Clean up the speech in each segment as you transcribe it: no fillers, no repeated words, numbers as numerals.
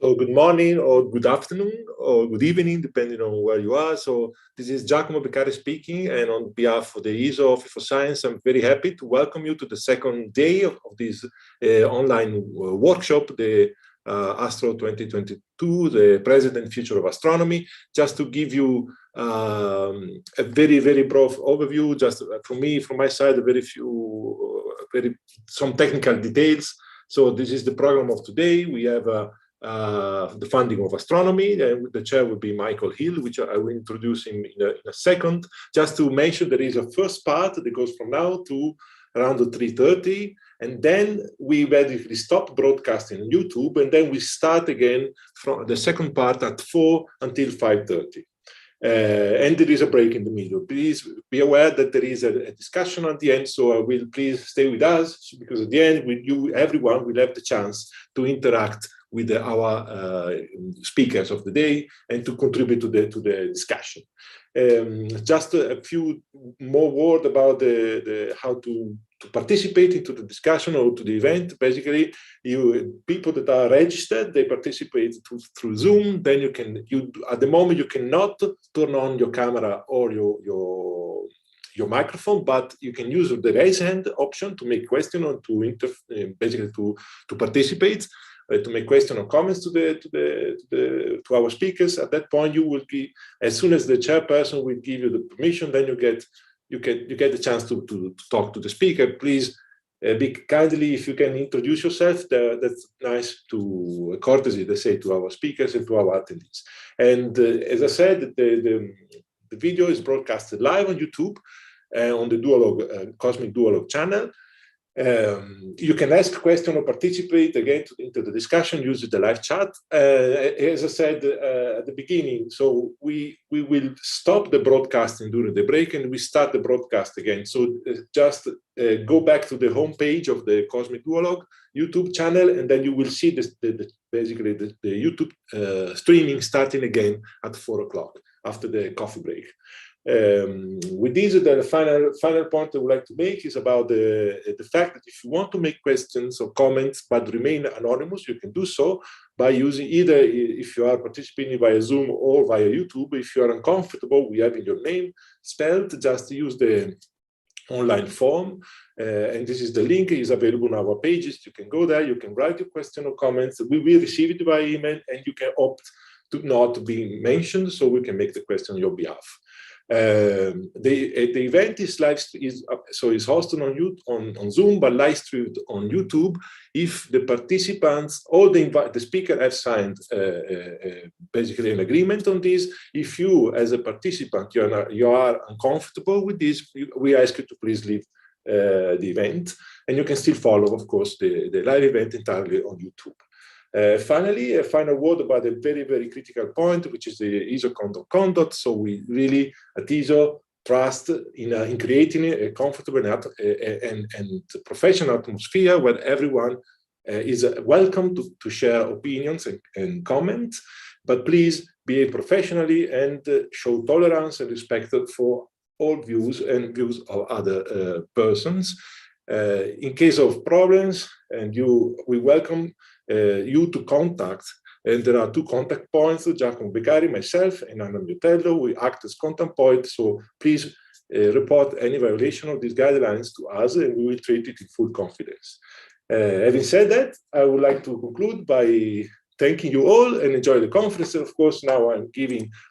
So good morning or good afternoon or good evening, depending on where you are. So this is Giacomo Beccari speaking, and on behalf of the ISO Office for Science, I'm very happy to welcome you to the second day of this online workshop, the ASTRO2022, the present and future of astronomy. Just to give you a very, very broad overview, just from my side, some technical details. So this is the program of today. We have the funding of astronomy, and the chair will be Michael Hill, which I will introduce in a second. Just to mention, there is a first part that goes from now to around 3:30, and then we basically stop broadcasting on YouTube, and then we start again from the second part at 4 until 5:30. And there is a break in the middle. Please be aware that there is a discussion at the end, so I will please stay with us, because at the end, everyone will have the chance to interact with our speakers of the day and to contribute to the discussion. Just a few more words about how to participate into the discussion or to the event. Basically, people that are registered, they participate through Zoom. Then at the moment you cannot turn on your camera or your microphone, but you can use the raise hand option to make question or to participate. To make questions or comments to our speakers. At that point, you will be, as soon as the chairperson will give you the permission, then you get the chance to talk to the speaker. Please be kindly, if you can introduce yourself. That's nice, to a courtesy, they say, to our speakers and to our attendees. And as I said, the video is broadcasted live on YouTube on the Cosmic Duologue channel. You can ask a question or participate again into the discussion using the live chat. As I said at the beginning, so we will stop the broadcasting during the break and we start the broadcast again. So just go back to the home page of the Cosmic Duologue YouTube channel, and then you will see basically the YouTube streaming starting again at 4 o'clock after the coffee break. With this, the final point I would like to make is about the fact that if you want to make questions or comments but remain anonymous, you can do so by using either, if you are participating via Zoom or via YouTube. If you are uncomfortable with having your name spelled, just use the online form, and this is the link is available on our pages. You can go there, you can write your question or comments. We will receive it by email, and you can opt to not be mentioned, so we can make the question on your behalf. The event is hosted on Zoom, but live streamed on YouTube. If the participants or the speaker have signed basically an agreement on this, if you as a participant you are uncomfortable with this, we ask you to please leave the event, and you can still follow, of course, the live event entirely on YouTube. Finally, a final word about a very, very critical point, which is the ISO code of conduct. So we really, at ISO, trust in creating a comfortable and professional atmosphere where everyone is welcome to share opinions and comments. But please behave professionally and show tolerance and respect for all views and views of other persons. In case of problems, we welcome you to contact, and there are 2 contact points: Giacomo Beccari, myself, and Anna Miotello. We act as contact point, so please report any violation of these guidelines to us, and we will treat it in full confidence. Having said that, I would like to conclude by thanking you all and enjoy the conference. Of course, now I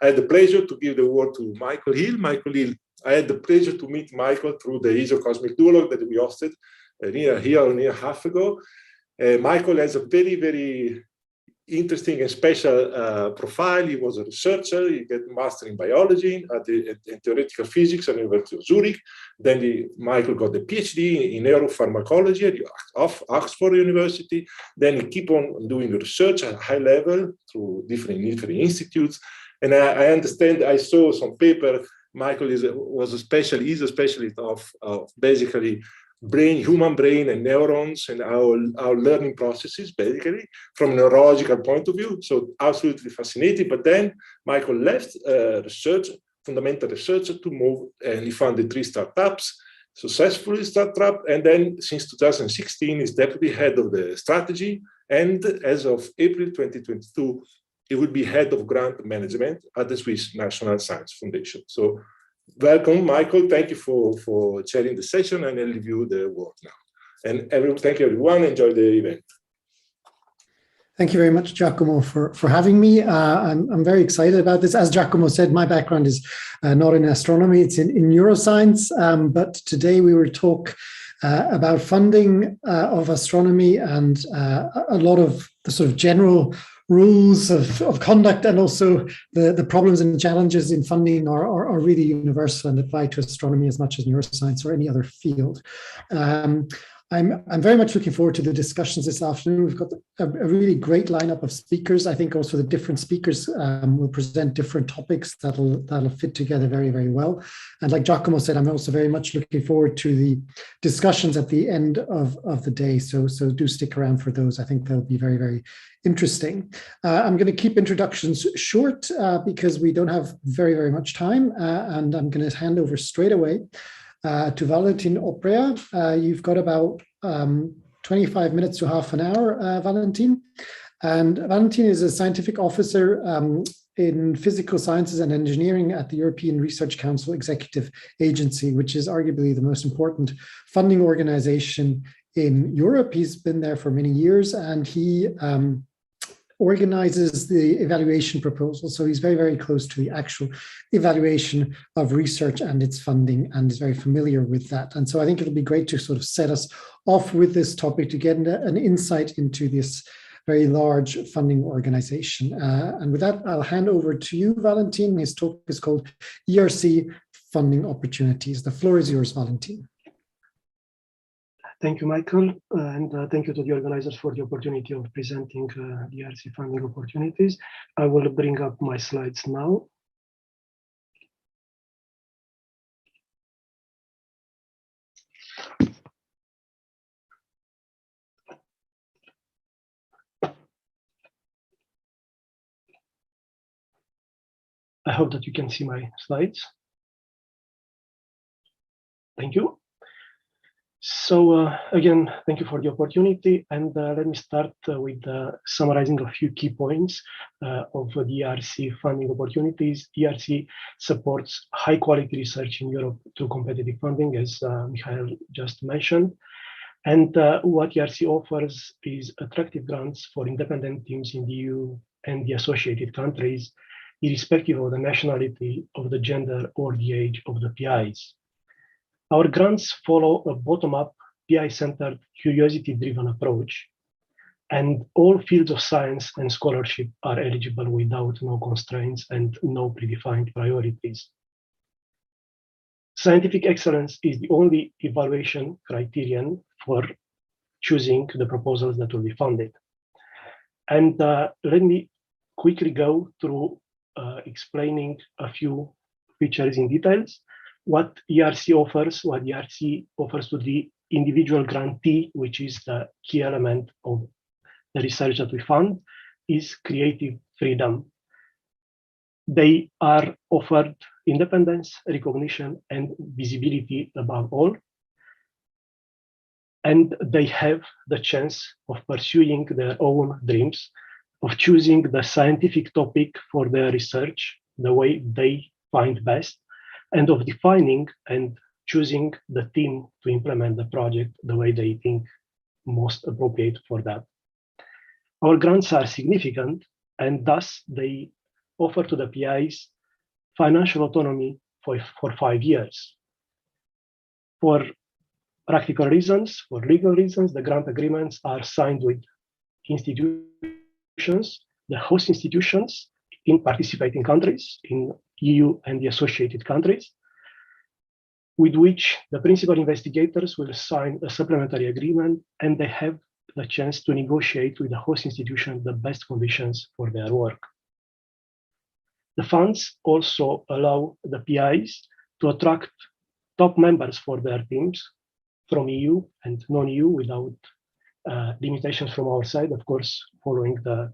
had the pleasure to give the word to Michael Hill. Michael Hill, I had the pleasure to meet Michael through the ISO Cosmic Duologue that we hosted near a half ago. Michael has a very, very interesting and special profile. He was a researcher. He got a master in biology in theoretical physics at the University of Zurich. Then Michael got a PhD in neuropharmacology at Oxford University. Then he keep on doing research at high level through different institutes. And I understand, I saw some paper. Michael is a specialist of basically human brain and neurons and our learning processes, basically, from a neurological point of view. So absolutely fascinating. But then Michael left fundamental research to move, and he founded 3 startups, successfully startup. And then since 2016, he's deputy head of the strategy And as of April 2022, he will be head of grant management at the Swiss National Science Foundation. So welcome, Michael. Thank you for chairing the session, and I'll leave you the word now. And thank you, everyone. Enjoy the event. Thank you very much, Giacomo, for having me. I'm very excited about this. As Giacomo said, my background is not in astronomy, it's in neuroscience. But today we will talk about funding of astronomy and a lot of the sort of general rules of conduct, and also the problems and challenges in funding are really universal and apply to astronomy as much as neuroscience or any other field. I'm very much looking forward to the discussions this afternoon. We've got a really great lineup of speakers. I think also the different speakers will present different topics that'll fit together very, very well. And like Giacomo said, I'm also very much looking forward to the discussions at the end of the day. So do stick around for those. I think they'll be very, very interesting. I'm going to keep introductions short because we don't have very, very much time. And I'm going to hand over straight away to Valentin Oprea. You've got about 25 minutes to half an hour, Valentin. And Valentin is a scientific officer in physical sciences and engineering at the European Research Council Executive Agency, which is arguably the most important funding organization in Europe. He's been there for many years, and he organizes the evaluation proposal. So he's very, very close to the actual evaluation of research and its funding, and is very familiar with that. And so I think it'll be great to sort of set us off with this topic to get an insight into this very large funding organization. And with that, I'll hand over to you, Valentin. His talk is called ERC Funding Opportunities. The floor is yours, Valentin. Thank you, Michael, and thank you to the organizers for the opportunity of presenting the ERC funding opportunities. I will bring up my slides now. I hope that you can see my slides. Thank you. So again, thank you for the opportunity, and let me start with summarizing a few key points of the ERC funding opportunities. ERC supports high quality research in Europe through competitive funding, as Michael just mentioned. And what ERC offers is attractive grants for independent teams in the EU and the associated countries, irrespective of the nationality, of the gender, or the age of the PIs. Our grants follow a bottom-up, PI-centered, curiosity-driven approach, and all fields of science and scholarship are eligible without no constraints and no predefined priorities. Scientific excellence is the only evaluation criterion for choosing the proposals that will be funded. And let me quickly go through explaining a few features in details. What ERC offers to the individual grantee, which is the key element of the research that we fund, is creative freedom. They are offered independence, recognition, and visibility above all. And they have the chance of pursuing their own dreams, of choosing the scientific topic for their research the way they find best, and of defining and choosing the team to implement the project the way they think most appropriate for that. Our grants are significant, and thus they offer to the PIs financial autonomy for 5 years. For practical reasons, for legal reasons, the grant agreements are signed with institutions, the host institutions in participating countries, in EU and the associated countries, with which the principal investigators will sign a supplementary agreement, and they have the chance to negotiate with the host institution the best conditions for their work. The funds also allow the PIs to attract top members for their teams from EU and non-EU without limitations from our side, of course, following the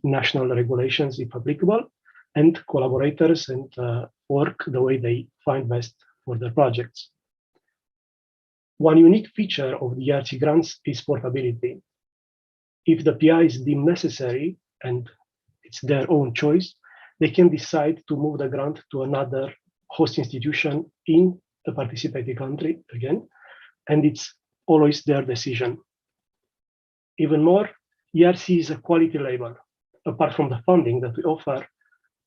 national regulations if applicable, and collaborators, and work the way they find best for their projects. One unique feature of the ERC grants is portability. If the PIs deem necessary, and it's their own choice, they can decide to move the grant to another host institution in the participating country again, and it's always their decision. Even more, ERC is a quality label. Apart from the funding that we offer,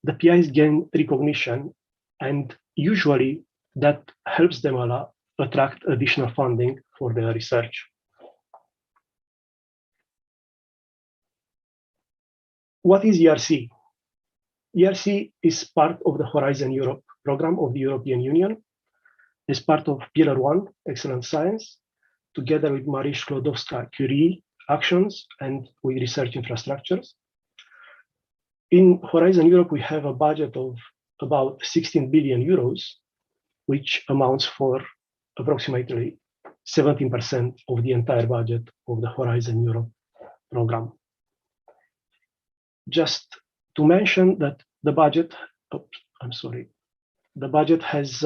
the PIs gain recognition, and usually that helps them a lot attract additional funding for their research. What is ERC? ERC is part of the Horizon Europe program of the European Union, as part of Pillar 1, Excellent Science, together with Marie Sklodowska-Curie actions and with research infrastructures. In Horizon Europe, we have a budget of about 16 billion euros, which amounts for approximately 17% of the entire budget of the Horizon Europe program. Just to mention that the budget, the budget has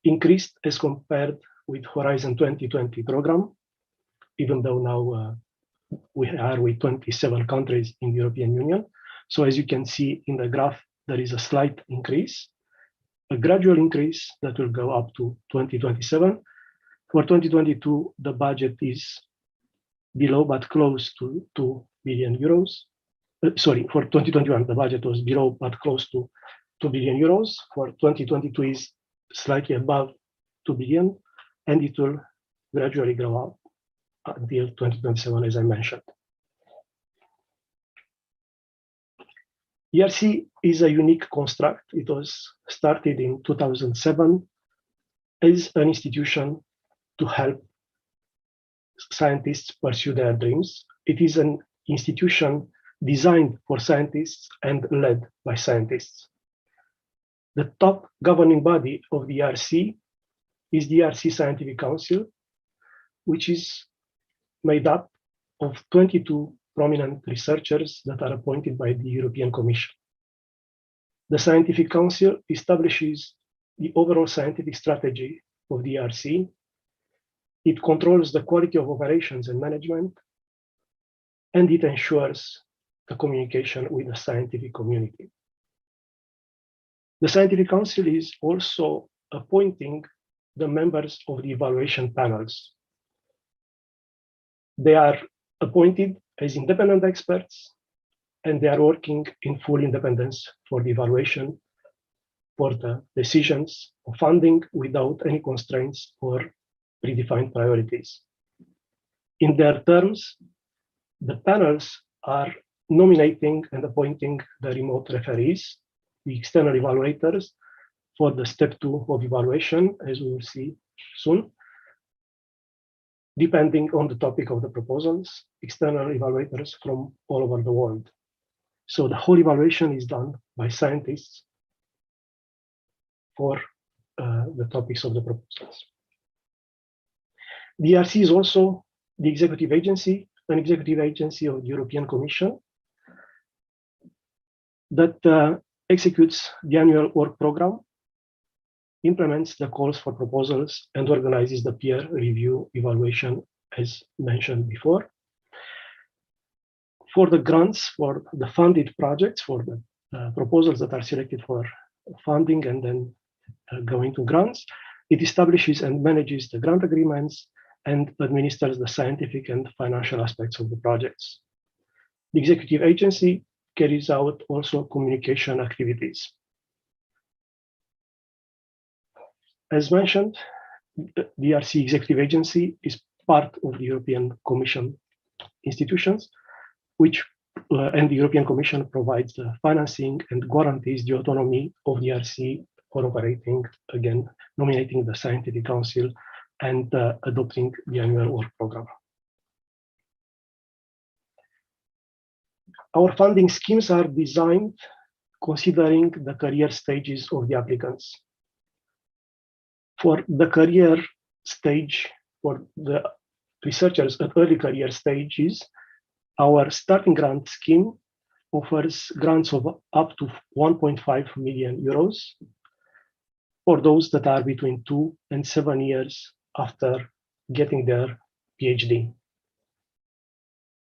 increased as compared with Horizon 2020 program, even though now we are with 27 countries in the European Union. So as you can see in the graph, there is a slight increase, a gradual increase that will go up to 2027. For 2022, the budget is below but close to 2 billion euros. Sorry, for 2021, the budget was below but close to 2 billion euros. For 2022 is slightly above 2 billion, and it will gradually grow up until 2027, as I mentioned. ERC is a unique construct. It was started in 2007 as an institution to help scientists pursue their dreams. It is an institution designed for scientists and led by scientists. The top governing body of the ERC is the ERC Scientific Council, which is made up of 22 prominent researchers that are appointed by the European Commission. The Scientific Council establishes the overall scientific strategy of the ERC. It controls the quality of operations and management, and it ensures the communication with the scientific community. The Scientific Council is also appointing the members of the evaluation panels. They are appointed as independent experts, and they are working in full independence for the evaluation, for the decisions of funding without any constraints or predefined priorities. In their terms, the panels are nominating and appointing the remote referees, the external evaluators, for the step 2 of evaluation, as we will see soon. Depending on the topic of the proposals, external evaluators from all over the world. So the whole evaluation is done by scientists for the topics of the proposals. The ERC is also the executive agency, an executive agency of the European Commission that executes the annual work program, implements the calls for proposals, and organizes the peer review evaluation, as mentioned before. For the grants, for the funded projects, for the proposals that are selected for funding and then go into grants, it establishes and manages the grant agreements and administers the scientific and financial aspects of the projects. The executive agency carries out also communication activities. As mentioned, the ERC executive agency is part of the European Commission institutions, which and the European Commission provides the financing and guarantees the autonomy of the ERC for operating, again, nominating the Scientific Council and adopting the annual work program. Our funding schemes are designed considering the career stages of the applicants. For the career stage, for the researchers at early career stages, our starting grant scheme offers grants of up to 1.5 million euros for those that are between 2 and 7 years after getting their PhD.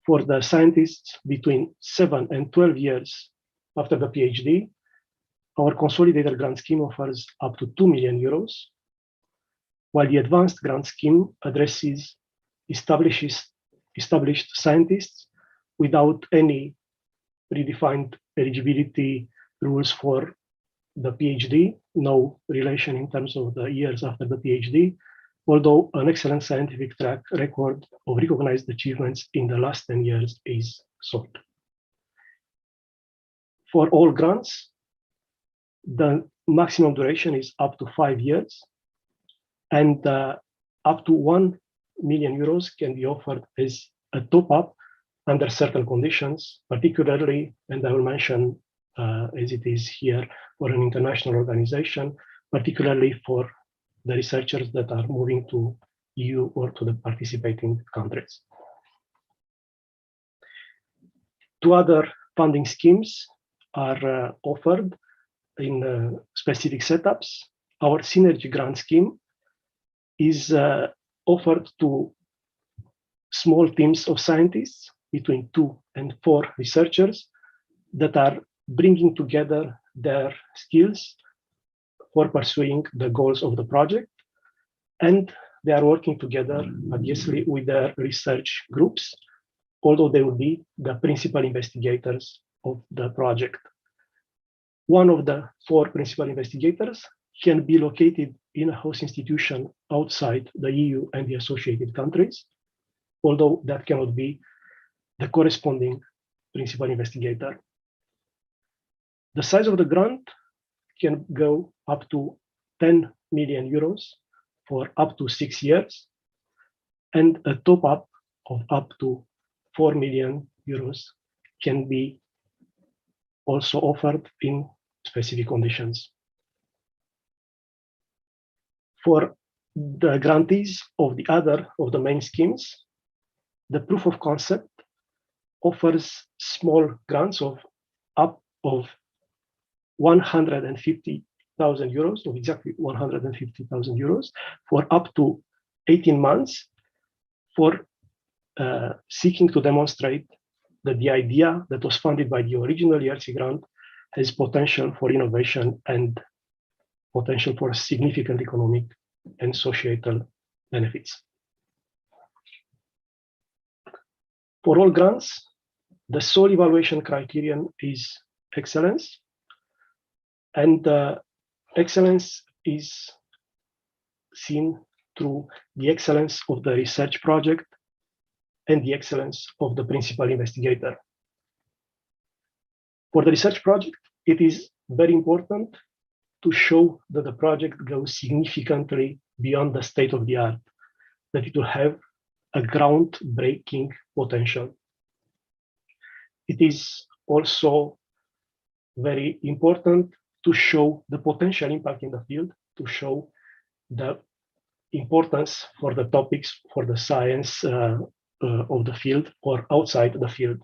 For the scientists between 7 and 12 years after the PhD, our consolidated grant scheme offers up to 2 million euros, while the advanced grant scheme addresses established scientists without any predefined eligibility rules for the PhD, no relation in terms of the years after the PhD, although an excellent scientific track record of recognized achievements in the last 10 years is sought. For all grants, the maximum duration is up to 5 years, and up to 1 million euros can be offered as a top-up under certain conditions, particularly, and I will mention as it is here, for an international organization, particularly for the researchers that are moving to EU or to the participating countries. Two other funding schemes are offered in specific setups. Our Synergy grant scheme is offered to small teams of scientists between 2 and 4 researchers that are bringing together their skills for pursuing the goals of the project. And they are working together, obviously, with their research groups, although they will be the principal investigators of the project. One of the 4 principal investigators can be located in a host institution outside the EU and the associated countries, although that cannot be the corresponding principal investigator. The size of the grant can go up to 10 million euros for up to 6 years, and a top-up of up to 4 million euros can be also offered in specific conditions. For the grantees of the main schemes, the proof of concept offers small grants of up of 150,000 euros, or exactly 150,000 euros, for up to 18 months for seeking to demonstrate that the idea that was funded by the original ERC grant has potential for innovation and potential for significant economic and societal benefits. For all grants, the sole evaluation criterion is excellence, and excellence is seen through the excellence of the research project and the excellence of the principal investigator. For the research project, it is very important to show that the project goes significantly beyond the state of the art, that it will have a groundbreaking potential. It is also very important to show the potential impact in the field, to show the importance for the topics, for the science of the field or outside the field.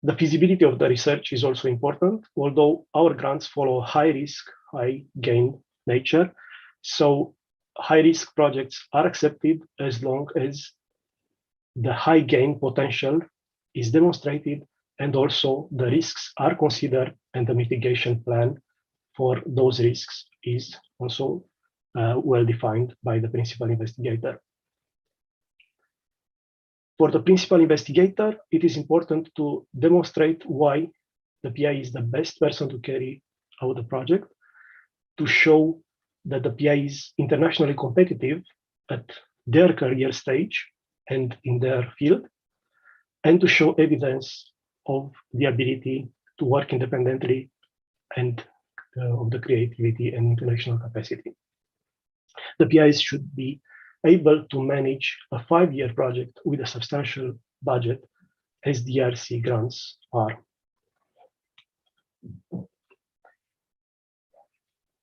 The feasibility of the research is also important, although our grants follow high risk, high gain nature. So high risk projects are accepted as long as the high gain potential is demonstrated and also the risks are considered and the mitigation plan for those risks is also well defined by the principal investigator. For the principal investigator, it is important to demonstrate why the PI is the best person to carry out the project, to show that the PI is internationally competitive at their career stage and in their field, and to show evidence of the ability to work independently and of the creativity and intellectual capacity. The PIs should be able to manage a 5-year project with a substantial budget, as the ERC grants are.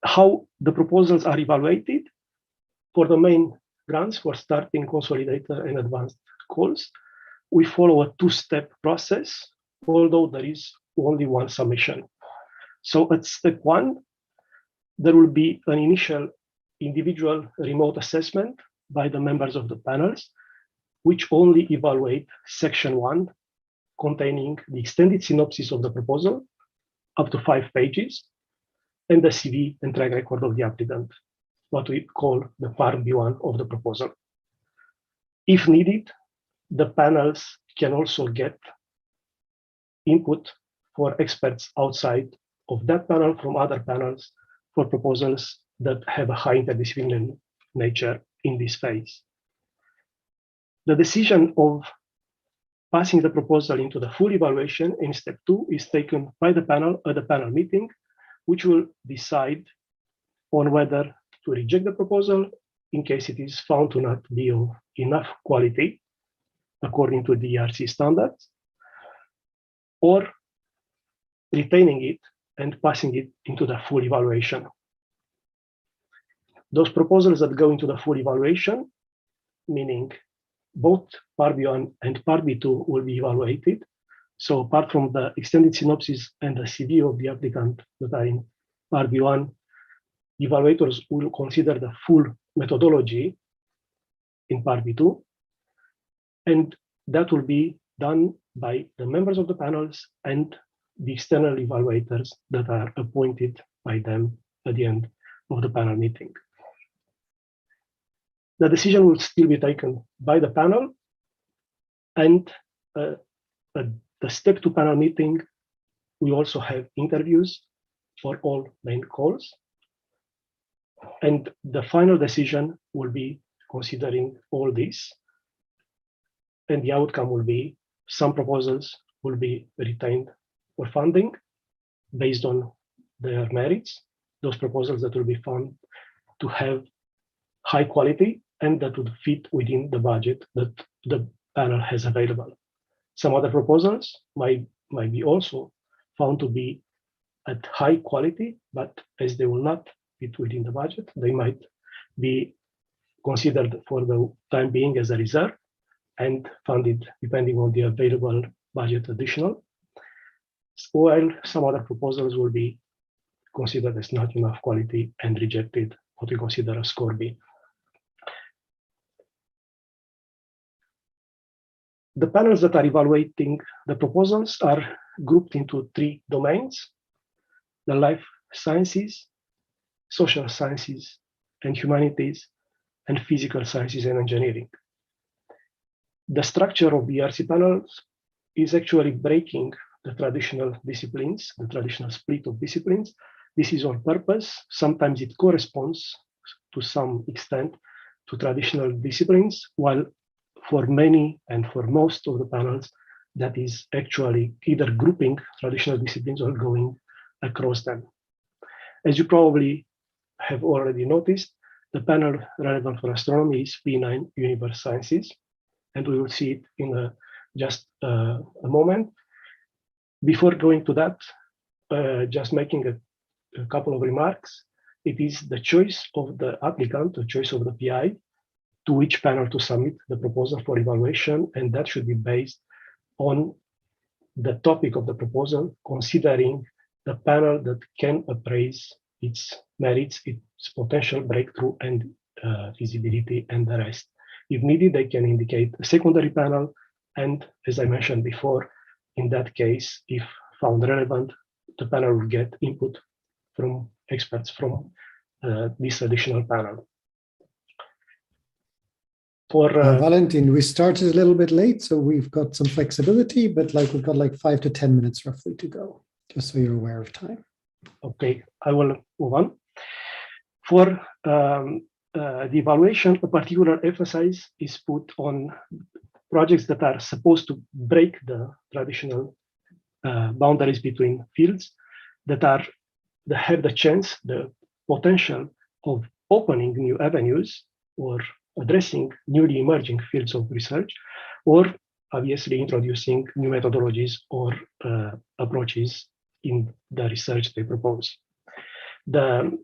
How the proposals are evaluated? For the main grants, for starting, consolidator, and advanced calls, we follow a 2-step process, although there is only one submission. So at step 1, there will be an initial individual remote assessment by the members of the panels, which only evaluate section 1, containing the extended synopsis of the proposal, up to 5 pages, and the CV and track record of the applicant, what we call the part B1 of the proposal. If needed, the panels can also get input for experts outside of that panel from other panels for proposals that have a high interdisciplinary nature in this phase. The decision of passing the proposal into the full evaluation in step 2 is taken by the panel at the panel meeting, which will decide on whether to reject the proposal in case it is found to not be of enough quality according to the ERC standards, or retaining it and passing it into the full evaluation. Those proposals that go into the full evaluation, meaning both part B1 and part B2 will be evaluated. So apart from the extended synopsis and the CV of the applicant that are in part B1, evaluators will consider the full methodology in part B2, and that will be done by the members of the panels and the external evaluators that are appointed by them at the end of the panel meeting. The decision will still be taken by the panel, and at the step 2 panel meeting, we also have interviews for all main calls. And the final decision will be considering all this. And the outcome will be some proposals will be retained for funding based on their merits, those proposals that will be found to have high quality and that would fit within the budget that the panel has available. Some other proposals might be also found to be at high quality, but as they will not fit within the budget, they might be considered for the time being as a reserve and funded depending on the available budget additional, while some other proposals will be considered as not enough quality and rejected, what we consider a score B. The panels that are evaluating the proposals are grouped into 3 domains: the life sciences, social sciences and humanities, and physical sciences and engineering. The structure of the ERC panels is actually breaking the traditional disciplines, the traditional split of disciplines. This is on purpose. Sometimes it corresponds to some extent to traditional disciplines, while for many and for most of the panels, that is actually either grouping traditional disciplines or going across them. As you probably have already noticed, the panel relevant for astronomy is P9 Universe Sciences, and we will see it in just a moment. Before going to that, just making a couple of remarks. It is the choice of the applicant, the choice of the PI, to which panel to submit the proposal for evaluation, and that should be based on the topic of the proposal, considering the panel that can appraise its merits, its potential breakthrough and feasibility, and the rest. If needed, they can indicate a secondary panel, and as I mentioned before, in that case, if found relevant, the panel will get input from experts from this additional panel. For Valentin, we started a little bit late, so we've got some flexibility, but we've got 5 to 10 minutes roughly to go, just so you're aware of time. Okay, I will move on. For the evaluation, a particular emphasis is put on projects that are supposed to break the traditional boundaries between fields, that have the chance, the potential of opening new avenues or addressing newly emerging fields of research, or obviously introducing new methodologies or approaches in the research they propose. The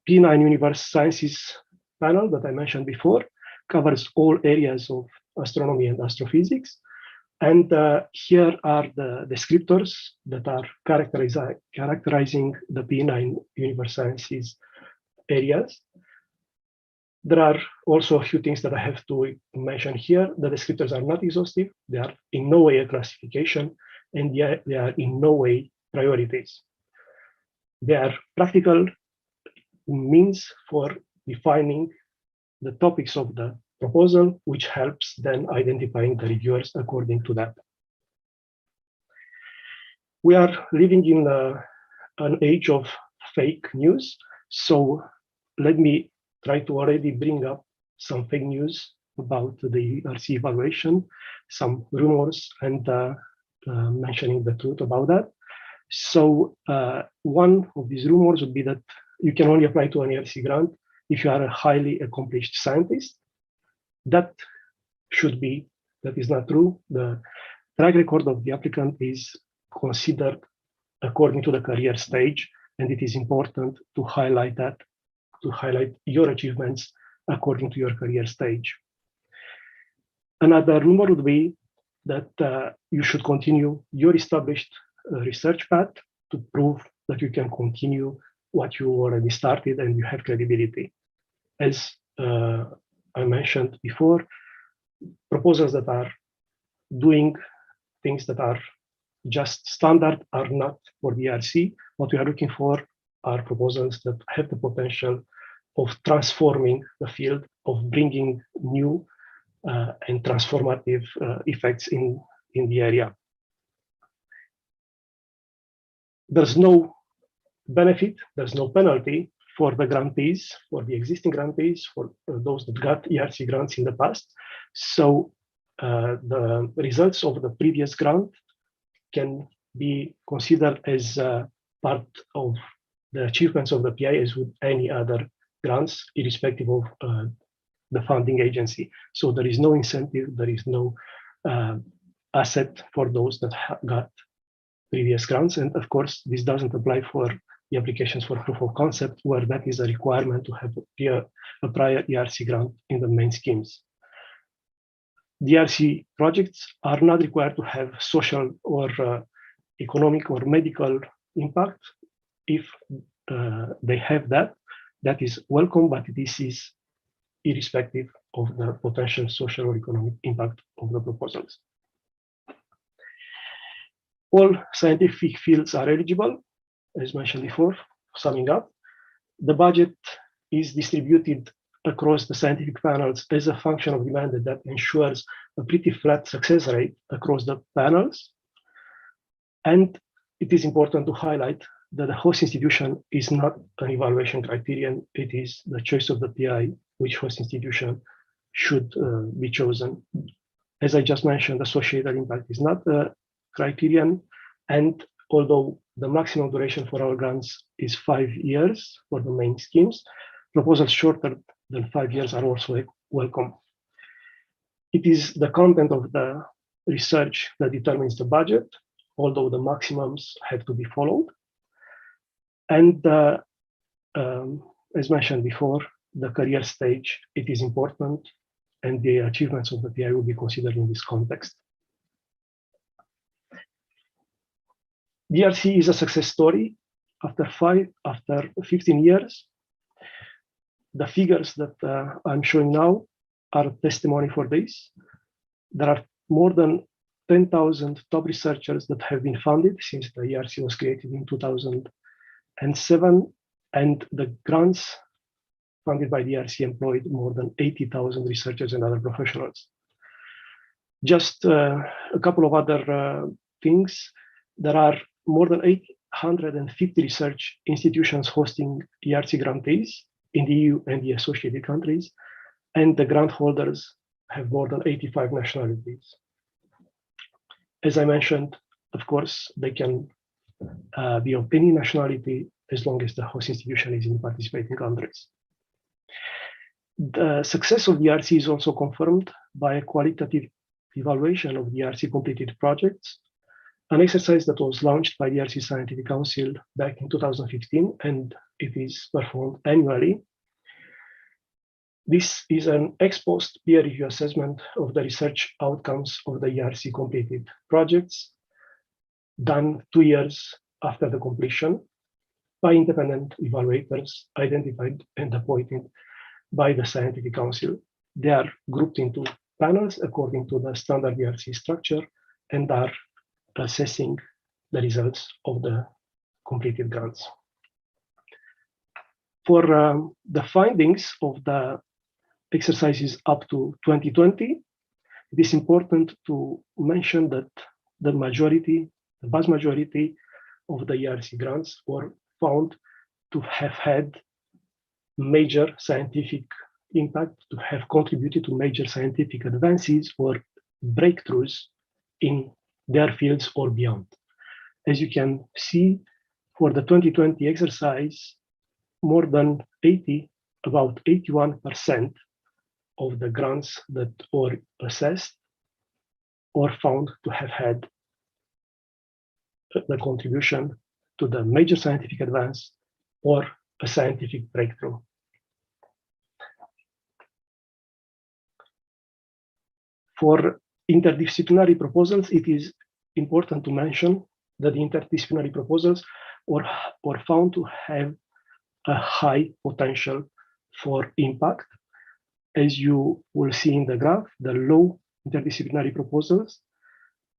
P9 Universe Sciences panel that I mentioned before covers all areas of astronomy and astrophysics. And here are the descriptors that are characterizing the P9 Universe Sciences areas. There are also a few things that I have to mention here. The descriptors are not exhaustive. They are in no way a classification, and they are in no way priorities. They are practical means for defining the topics of the proposal, which helps then identifying the reviewers according to that. We are living in an age of fake news. So let me try to already bring up some fake news about the ERC evaluation, some rumors, and mentioning the truth about that. So one of these rumors would be that you can only apply to an ERC grant if you are a highly accomplished scientist. That is not true. The track record of the applicant is considered according to the career stage, and it is important to highlight that, to highlight your achievements according to your career stage. Another rumor would be that you should continue your established research path to prove that you can continue what you already started and you have credibility. As I mentioned before, proposals that are doing things that are just standard are not for the ERC. What we are looking for are proposals that have the potential of transforming the field, of bringing new and transformative effects in the area. There's no benefit, there's no penalty for the grantees, for the existing grantees, for those that got ERC grants in the past. So the results of the previous grant can be considered as part of the achievements of the PI as with any other grants, irrespective of the funding agency. So there is no incentive, there is no asset for those that got previous grants. And of course, this doesn't apply for the applications for proof of concept, where that is a requirement to have a prior ERC grant in the main schemes. The ERC projects are not required to have social or economic or medical impact. If they have that, that is welcome, but this is irrespective of the potential social or economic impact of the proposals. All scientific fields are eligible, as mentioned before. Summing up, the budget is distributed across the scientific panels as a function of demand that ensures a pretty flat success rate across the panels. And it is important to highlight that the host institution is not an evaluation criterion. It is the choice of the PI which host institution should be chosen. As I just mentioned, associated impact is not a criterion. And although the maximum duration for our grants is 5 years for the main schemes, proposals shorter than 5 years are also welcome. It is the content of the research that determines the budget, although the maximums have to be followed. And as mentioned before, the career stage, it is important, and the achievements of the PI will be considered in this context. DRC is a success story. After 15 years, the figures that I'm showing now are a testimony for this. There are more than 10,000 top researchers that have been funded since the ERC was created in 2007, and the grants funded by the ERC employed more than 80,000 researchers and other professionals. Just a couple of other things. There are more than 850 research institutions hosting ERC grantees in the EU and the associated countries, and the grant holders have more than 85 nationalities. As I mentioned, of course, they can be of any nationality as long as the host institution is in participating countries. The success of the ERC is also confirmed by a qualitative evaluation of the ERC completed projects, an exercise that was launched by the ERC Scientific Council back in 2015, and it is performed annually. This is an ex-post peer review assessment of the research outcomes of the ERC completed projects, done 2 years after the completion by independent evaluators identified and appointed by the Scientific Council. They are grouped into panels according to the standard ERC structure and are assessing the results of the completed grants. For the findings of the exercises up to 2020, it is important to mention that the vast majority of the ERC grants were found to have had major scientific impact, to have contributed to major scientific advances or breakthroughs in their fields or beyond. As you can see, for the 2020 exercise, more than about 81% of the grants that were assessed or found to have had the contribution to the major scientific advance or a scientific breakthrough. For interdisciplinary proposals, it is important to mention that the interdisciplinary proposals were found to have a high potential for impact. As you will see in the graph, the low interdisciplinary proposals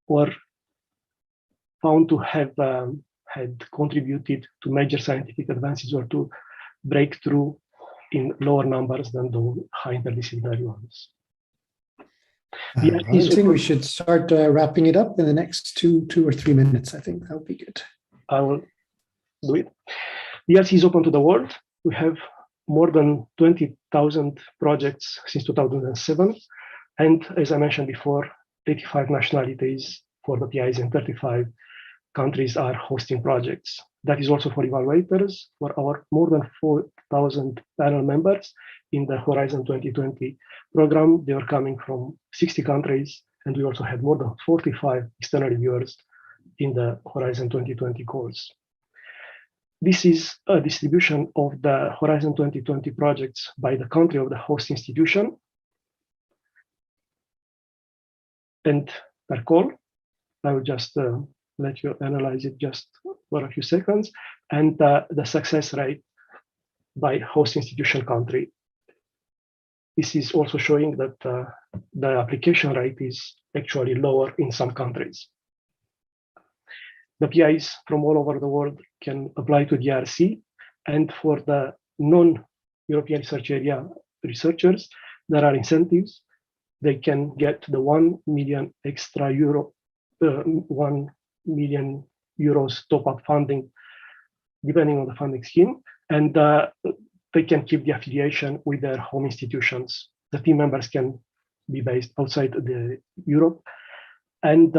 were found to have had contributed to major scientific advances or to breakthrough in lower numbers than the high interdisciplinary ones. I think we should start wrapping it up in the next two or 3 minutes. I think that would be good. I will do it. The ERC is open to the world. We have more than 20,000 projects since 2007. And as I mentioned before, 85 nationalities for the PIs and 35 countries are hosting projects. That is also for evaluators, for our more than 4,000 panel members in the Horizon 2020 program. They are coming from 60 countries, and we also had more than 45 external reviewers in the Horizon 2020 calls. This is a distribution of the Horizon 2020 projects by the country of the host institution. And per call, I will just let you analyze it just for a few seconds, and the success rate by host institution country. This is also showing that the application rate is actually lower in some countries. The PIs from all over the world can apply to the ERC, and for the non-European research area researchers, there are incentives. They can get the 1 million extra euro, 1 million euros top-up funding, depending on the funding scheme, and they can keep the affiliation with their home institutions. The team members can be based outside Europe, and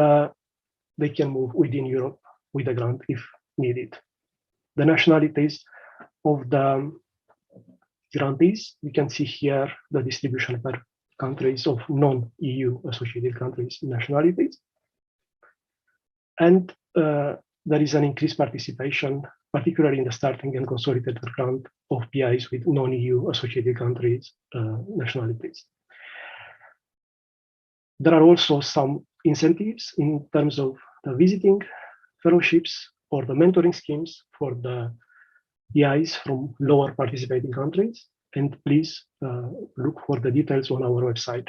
they can move within Europe with the grant if needed. The nationalities of the grantees, we can see here the distribution per countries of non-EU associated countries nationalities. And there is an increased participation, particularly in the starting and consolidated grant of PIs with non-EU associated countries nationalities. There are also some incentives in terms of the visiting fellowships or the mentoring schemes for the PIs from lower participating countries. And please look for the details on our website.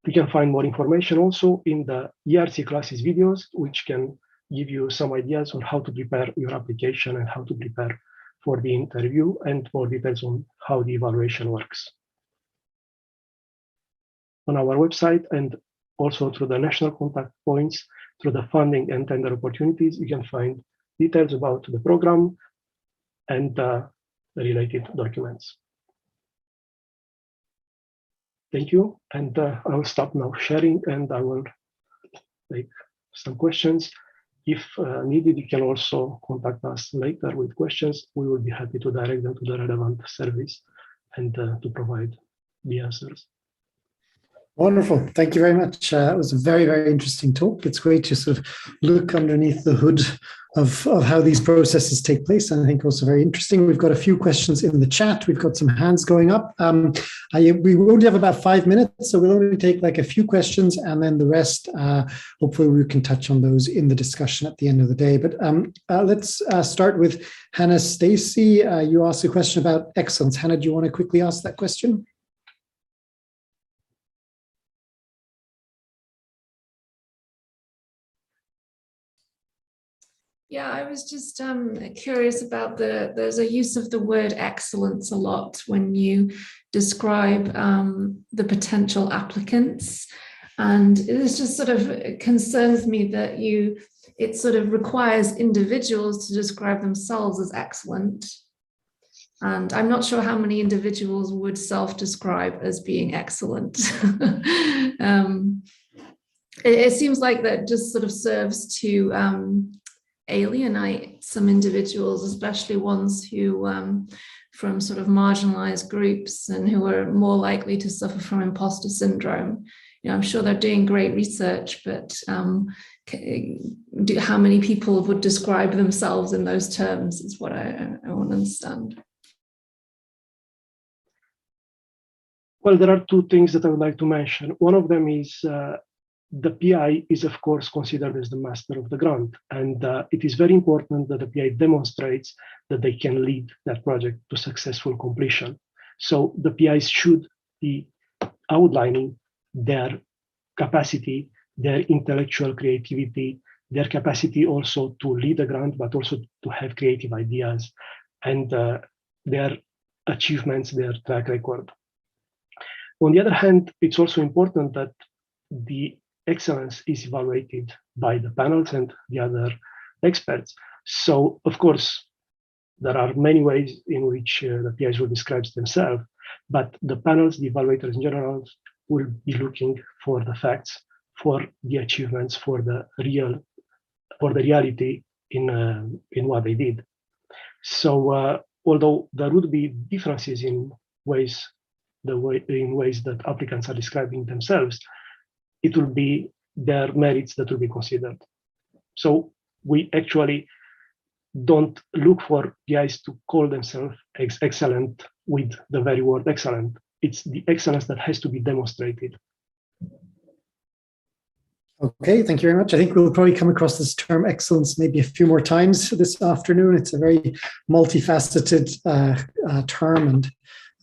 You can find more information also in the ERC classes videos, which can give you some ideas on how to prepare your application and how to prepare for the interview, and more details on how the evaluation works. On our website, and also through the national contact points, through the funding and tender opportunities, you can find details about the program and the related documents. Thank you, and I will stop now sharing, and I will take some questions. If needed, you can also contact us later with questions. We will be happy to direct them to the relevant service and to provide the answers. Wonderful. Thank you very much. It was a very, very interesting talk. It's great to sort of look underneath the hood of how these processes take place. And I think also very interesting. We've got a few questions in the chat. We've got some hands going up. We only have about 5 minutes, so we'll only take like a few questions, and then the rest, hopefully we can touch on those in the discussion at the end of the day. But let's start with Hannah Stacy. You asked a question about excellence. Hannah, do you want to quickly ask that question? Yeah, I was just curious about there's a use of the word excellence a lot when you describe the potential applicants. And this just sort of concerns me that it sort of requires individuals to describe themselves as excellent. And I'm not sure how many individuals would self-describe as being excellent. It seems like that just sort of serves to alienate some individuals, especially ones who from sort of marginalized groups and who are more likely to suffer from imposter syndrome. You know, I'm sure they're doing great research, but how many people would describe themselves in those terms is what I want to understand. Well, there are two things that I would like to mention. One of them is the PI is, of course, considered as the master of the grant. And it is very important that the PI demonstrates that they can lead that project to successful completion. So the PIs should be outlining their capacity, their intellectual creativity, their capacity also to lead a grant, but also to have creative ideas, and their achievements, their track record. On the other hand, it's also important that the excellence is evaluated by the panels and the other experts. So, of course, there are many ways in which the PIs will describe themselves, but the panels, the evaluators in general, will be looking for the facts, for the achievements, for the reality in what they did. So, although there would be differences in ways that applicants are describing themselves, it will be their merits that will be considered. So we actually don't look for PIs to call themselves excellent with the very word excellent. It's the excellence that has to be demonstrated. Okay, thank you very much. I think we'll probably come across this term excellence maybe a few more times this afternoon. It's a very multifaceted term, and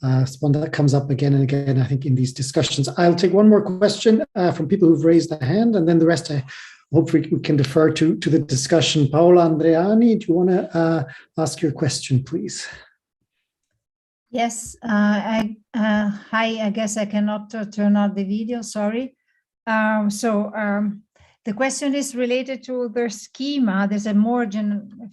it's one that comes up again and again, I think, in these discussions. I'll take one more question from people who've raised their hand, and then the rest I hope we can defer to the discussion. Paola Andreani, do you want to ask your question, please? Yes, hi, I guess I cannot turn on the video, sorry. The question is related to the schema. There's a more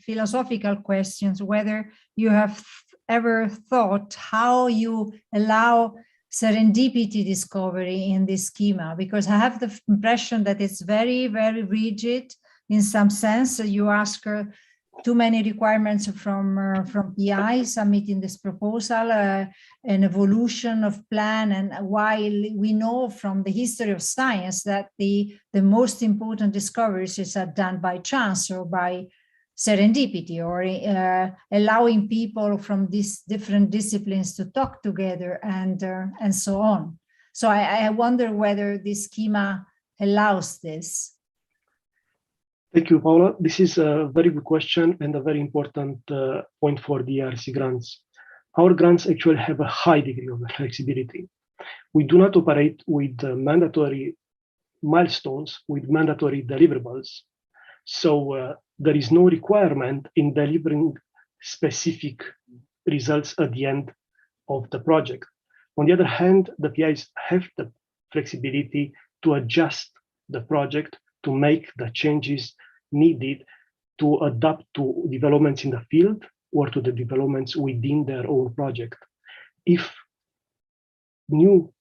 philosophical questions, whether you have ever thought how you allow serendipity discovery in this schema, because I have the impression that it's very, very rigid in some sense. You ask too many requirements from PI submitting this proposal, an evolution of plan, and while we know from the history of science that the most important discoveries are done by chance or by serendipity, or allowing people from these different disciplines to talk together and so on. So I wonder whether this schema allows this. Thank you, Paula. This is a very good question and a very important point for the ERC grants. Our grants actually have a high degree of flexibility. We do not operate with mandatory milestones, with mandatory deliverables. So there is no requirement in delivering specific results at the end of the project. On the other hand, the PIs have the flexibility to adjust the project, to make the changes needed to adapt to developments in the field or to the developments within their own project. If new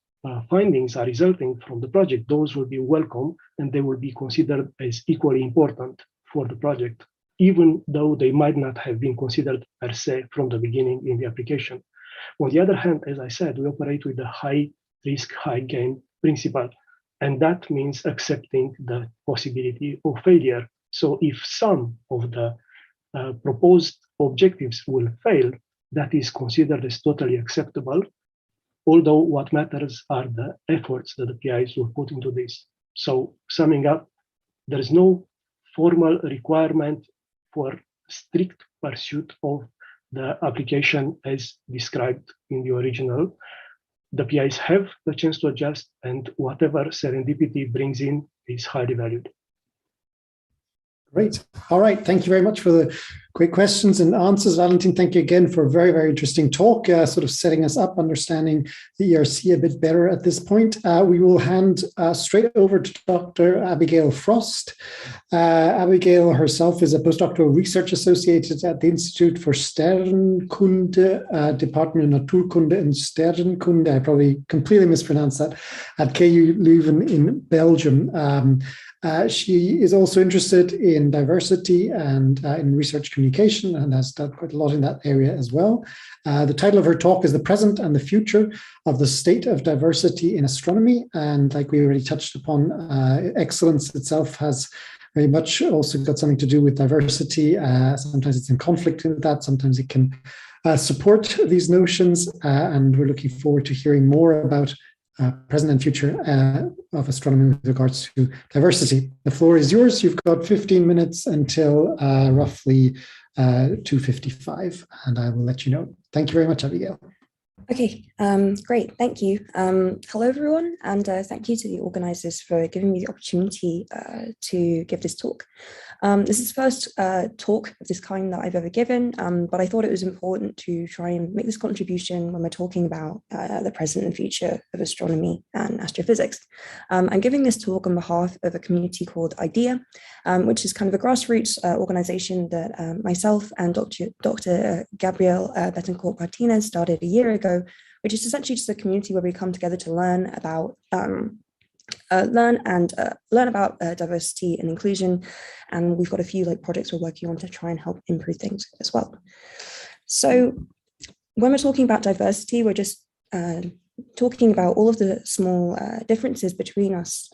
findings are resulting from the project, those will be welcome and they will be considered as equally important for the project, even though they might not have been considered per se from the beginning in the application. On the other hand, as I said, we operate with a high risk, high gain principle. And that means accepting the possibility of failure. So if some of the proposed objectives will fail, that is considered as totally acceptable, although what matters are the efforts that the PIs will put into this. So summing up, there is no formal requirement for strict pursuit of the application as described in the original. The PIs have the chance to adjust, and whatever serendipity brings in is highly valued. Great. All right. Thank you very much for the great questions and answers. Valentin, thank you again for a very, very interesting talk, sort of setting us up, understanding the ERC a bit better at this point. We will hand straight over to Dr. Abigail Frost. Abigail herself is a postdoctoral research associate at the Institute for Sterrenkunde, Department of Natuurkunde and Sterrenkunde. I probably completely mispronounced that, at KU Leuven in Belgium. She is also interested in diversity and in research communication, and has done quite a lot in that area as well. The title of her talk is The Present and the Future of the State of Diversity in Astronomy. And like we already touched upon, excellence itself has very much also got something to do with diversity. Sometimes it's in conflict with that, sometimes it can support these notions. And we're looking forward to hearing more about present and future of astronomy with regards to diversity. The floor is yours. You've got 15 minutes until roughly 2:55, and I will let you know. Thank you very much, Abigail. Okay, great, thank you. Hello, everyone, and thank you to the organisers for giving me the opportunity to give this talk. This is the first talk of this kind that I've ever given, but I thought it was important to try and make this contribution when we're talking about the present and future of astronomy and astrophysics. I'm giving this talk on behalf of a community called IDEA, which is kind of a grassroots organisation that myself and Dr. Gabriel Betancourt-Martinez started a year ago, which is essentially just a community where we come together to learn about diversity and inclusion, and we've got a few projects we're working on to try and help improve things as well. So when we're talking about diversity, we're just talking about all of the small differences between us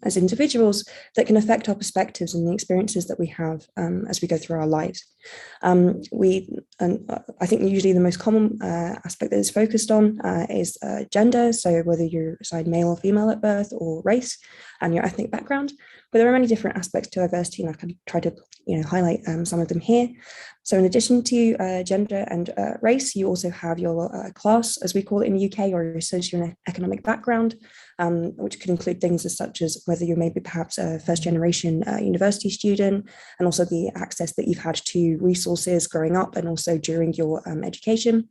as individuals that can affect our perspectives and the experiences that we have as we go through our lives. I think usually the most common aspect that is focused on is gender, so whether you're assigned male or female at birth, or race and your ethnic background. But there are many different aspects to diversity, and I've kind of tried to highlight some of them here. So in addition to gender and race, you also have your class, as we call it in the UK, or your socioeconomic background, which could include things such as whether you're maybe perhaps a first-generation university student, and also the access that you've had to resources growing up and also during your education.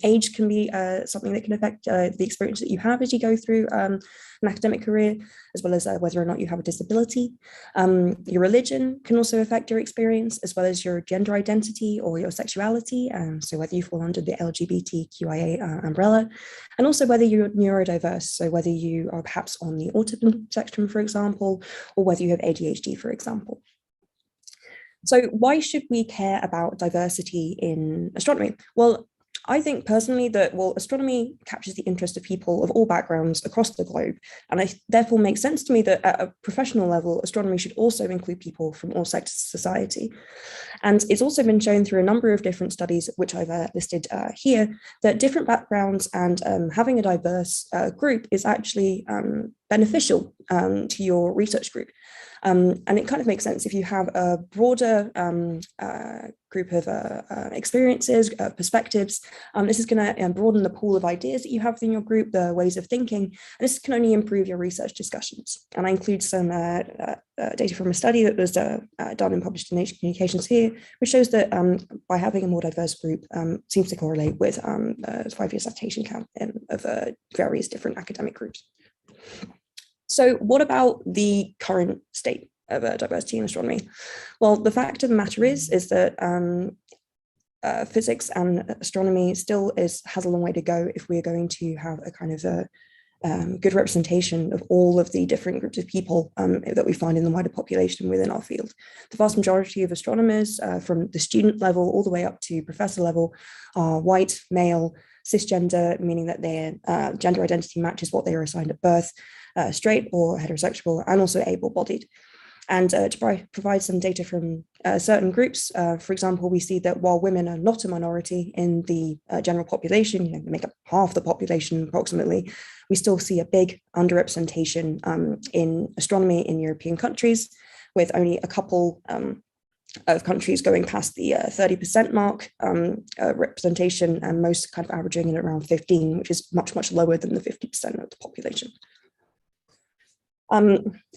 Age can be something that can affect the experience that you have as you go through an academic career, as well as whether or not you have a disability. Your religion can also affect your experience, as well as your gender identity or your sexuality, so whether you fall under the LGBTQIA umbrella, and also whether you're neurodiverse, so whether you are perhaps on the autism spectrum, for example, or whether you have ADHD, for example. So why should we care about diversity in astronomy? Well, I think personally that, astronomy captures the interest of people of all backgrounds across the globe. And it therefore makes sense to me that at a professional level, astronomy should also include people from all sectors of society. And it's also been shown through a number of different studies, which I've listed here, that different backgrounds and having a diverse group is actually beneficial to your research group. And it kind of makes sense if you have a broader group of experiences, perspectives. This is going to broaden the pool of ideas that you have within your group, the ways of thinking, and this can only improve your research discussions. And I include some data from a study that was done and published in Nature Communications here, which shows that by having a more diverse group seems to correlate with 5-year citation count of various different academic groups. So what about the current state of diversity in astronomy? Well, the fact of the matter is that physics and astronomy still has a long way to go if we're going to have a kind of a good representation of all of the different groups of people that we find in the wider population within our field. The vast majority of astronomers, from the student level all the way up to professor level, are white, male, cisgender, meaning that their gender identity matches what they are assigned at birth, straight or heterosexual, and also able-bodied. And to provide some data from certain groups, for example, we see that while women are not a minority in the general population, they make up half the population approximately, we still see a big underrepresentation in astronomy in European countries, with only a couple of countries going past the 30% mark representation, and most kind of averaging at around 15, which is much, much lower than the 50% of the population.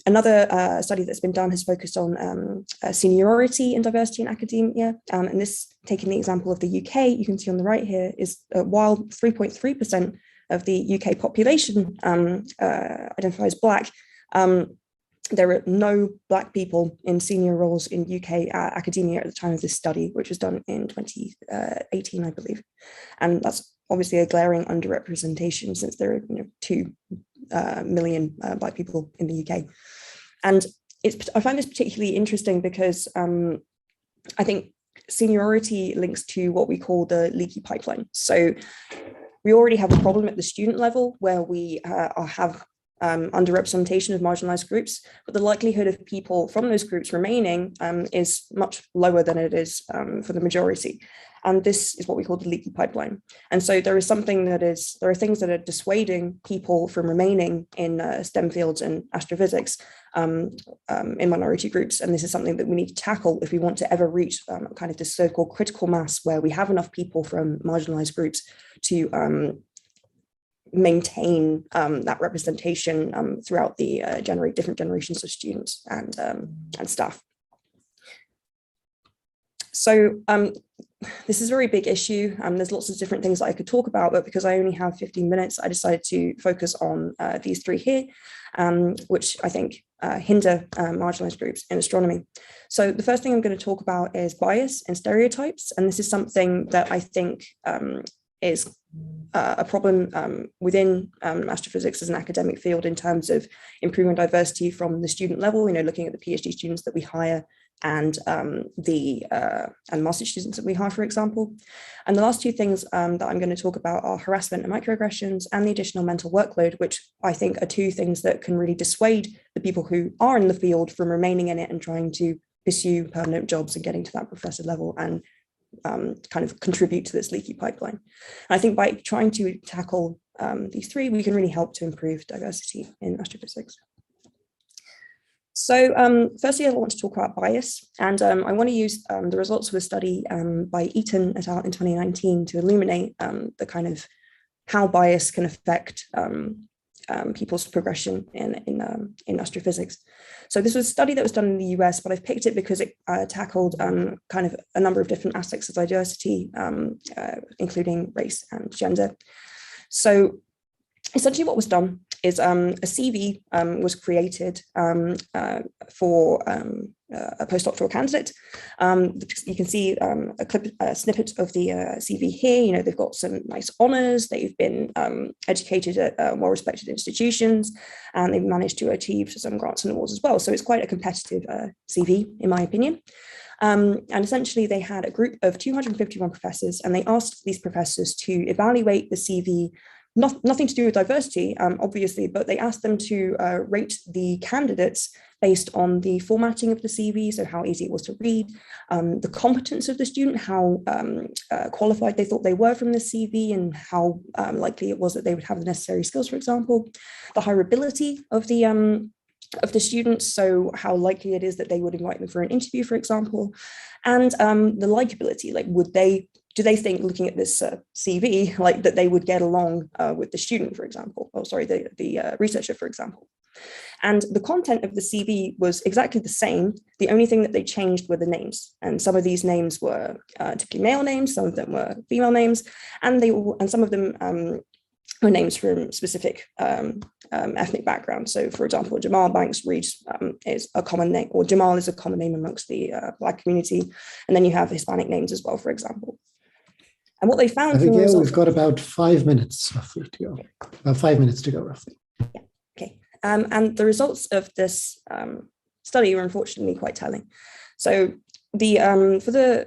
Another study that's been done has focused on seniority and diversity in academia. And this, taking the example of the UK, you can see on the right here, is while 3.3% of the UK population identify as Black, there are no Black people in senior roles in UK academia at the time of this study, which was done in 2018, I believe. And that's obviously a glaring underrepresentation, since there are 2 million Black people in the UK. And I find this particularly interesting because I think seniority links to what we call the leaky pipeline. So we already have a problem at the student level where we have underrepresentation of marginalized groups, but the likelihood of people from those groups remaining is much lower than it is for the majority. And this is what we call the leaky pipeline. And so there are things that are dissuading people from remaining in STEM fields and astrophysics in minority groups. And this is something that we need to tackle if we want to ever reach kind of this so-called critical mass where we have enough people from marginalized groups to maintain that representation throughout the different generations of students and staff. So this is a very big issue. There's lots of different things that I could talk about, but because I only have 15 minutes, I decided to focus on these 3 here, which I think hinder marginalized groups in astronomy. So the first thing I'm going to talk about is bias and stereotypes. And this is something that I think is a problem within astrophysics as an academic field in terms of improving diversity from the student level, looking at the PhD students that we hire and master's students that we hire, for example. And the last 2 things that I'm going to talk about are harassment and microaggressions and the additional mental workload, which I think are 2 things that can really dissuade the people who are in the field from remaining in it and trying to pursue permanent jobs and getting to that professor level and kind of contribute to this leaky pipeline. And I think by trying to tackle these 3, we can really help to improve diversity in astrophysics. So firstly, I want to talk about bias, and I want to use the results of a study by Eaton et al. In 2019 to illuminate the kind of how bias can affect people's progression in astrophysics. So this was a study that was done in the US, but I've picked it because it tackled kind of a number of different aspects of diversity, including race and gender. So essentially what was done is a CV was created for a postdoctoral candidate. You can see a snippet of the CV here. They've got some nice honors, they've been educated at well-respected institutions, and they've managed to achieve some grants and awards as well. So it's quite a competitive CV, in my opinion. And essentially they had a group of 251 professors, and they asked these professors to evaluate the CV, nothing to do with diversity, obviously, but they asked them to rate the candidates based on the formatting of the CV, so how easy it was to read, the competence of the student, how qualified they thought they were from the CV, and how likely it was that they would have the necessary skills, for example, the hireability of the students, so how likely it is that they would invite them for an interview, for example, and the likability, like do they think, looking at this CV, like that they would get along with the student, for example, the researcher, for example. And the content of the CV was exactly the same. The only thing that they changed were the names. And some of these names were typically male names, some of them were female names, and some of them were names from specific ethnic backgrounds. So, for example, Jamal Banks Reeds is a common name, or Jamal is a common name amongst the Black community. And then you have Hispanic names as well, for example. And what they found from the results, we've got about 5 minutes roughly to go. About 5 minutes to go, roughly. Yeah. Okay. And the results of this study were unfortunately quite telling. So for the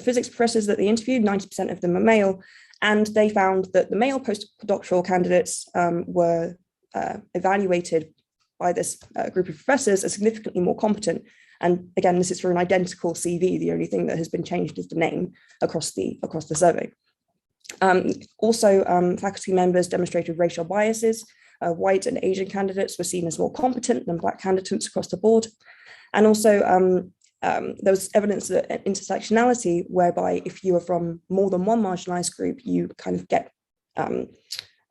physics professors that they interviewed, 90% of them are male, And they found that the male postdoctoral candidates were evaluated by this group of professors as significantly more competent. And again, this is for an identical CV. The only thing that has been changed is the name across the survey. Also, faculty members demonstrated racial biases. White and Asian candidates were seen as more competent than Black candidates across the board. And also, there was evidence of intersectionality, whereby if you are from more than one marginalized group, you kind of get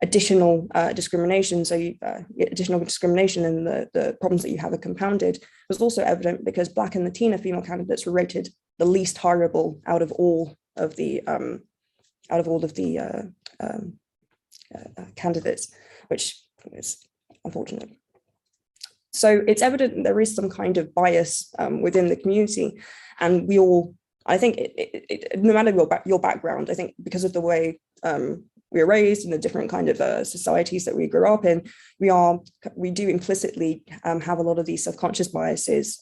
additional discrimination. So you get additional discrimination, and the problems that you have are compounded. It was also evident because Black and Latina female candidates were rated the least hireable out of all of the candidates, which is unfortunate. So it's evident that there is some kind of bias within the community, and we all, I think, no matter your background, I think because of the way we are raised and the different kind of societies that we grew up in, we do implicitly have a lot of these subconscious biases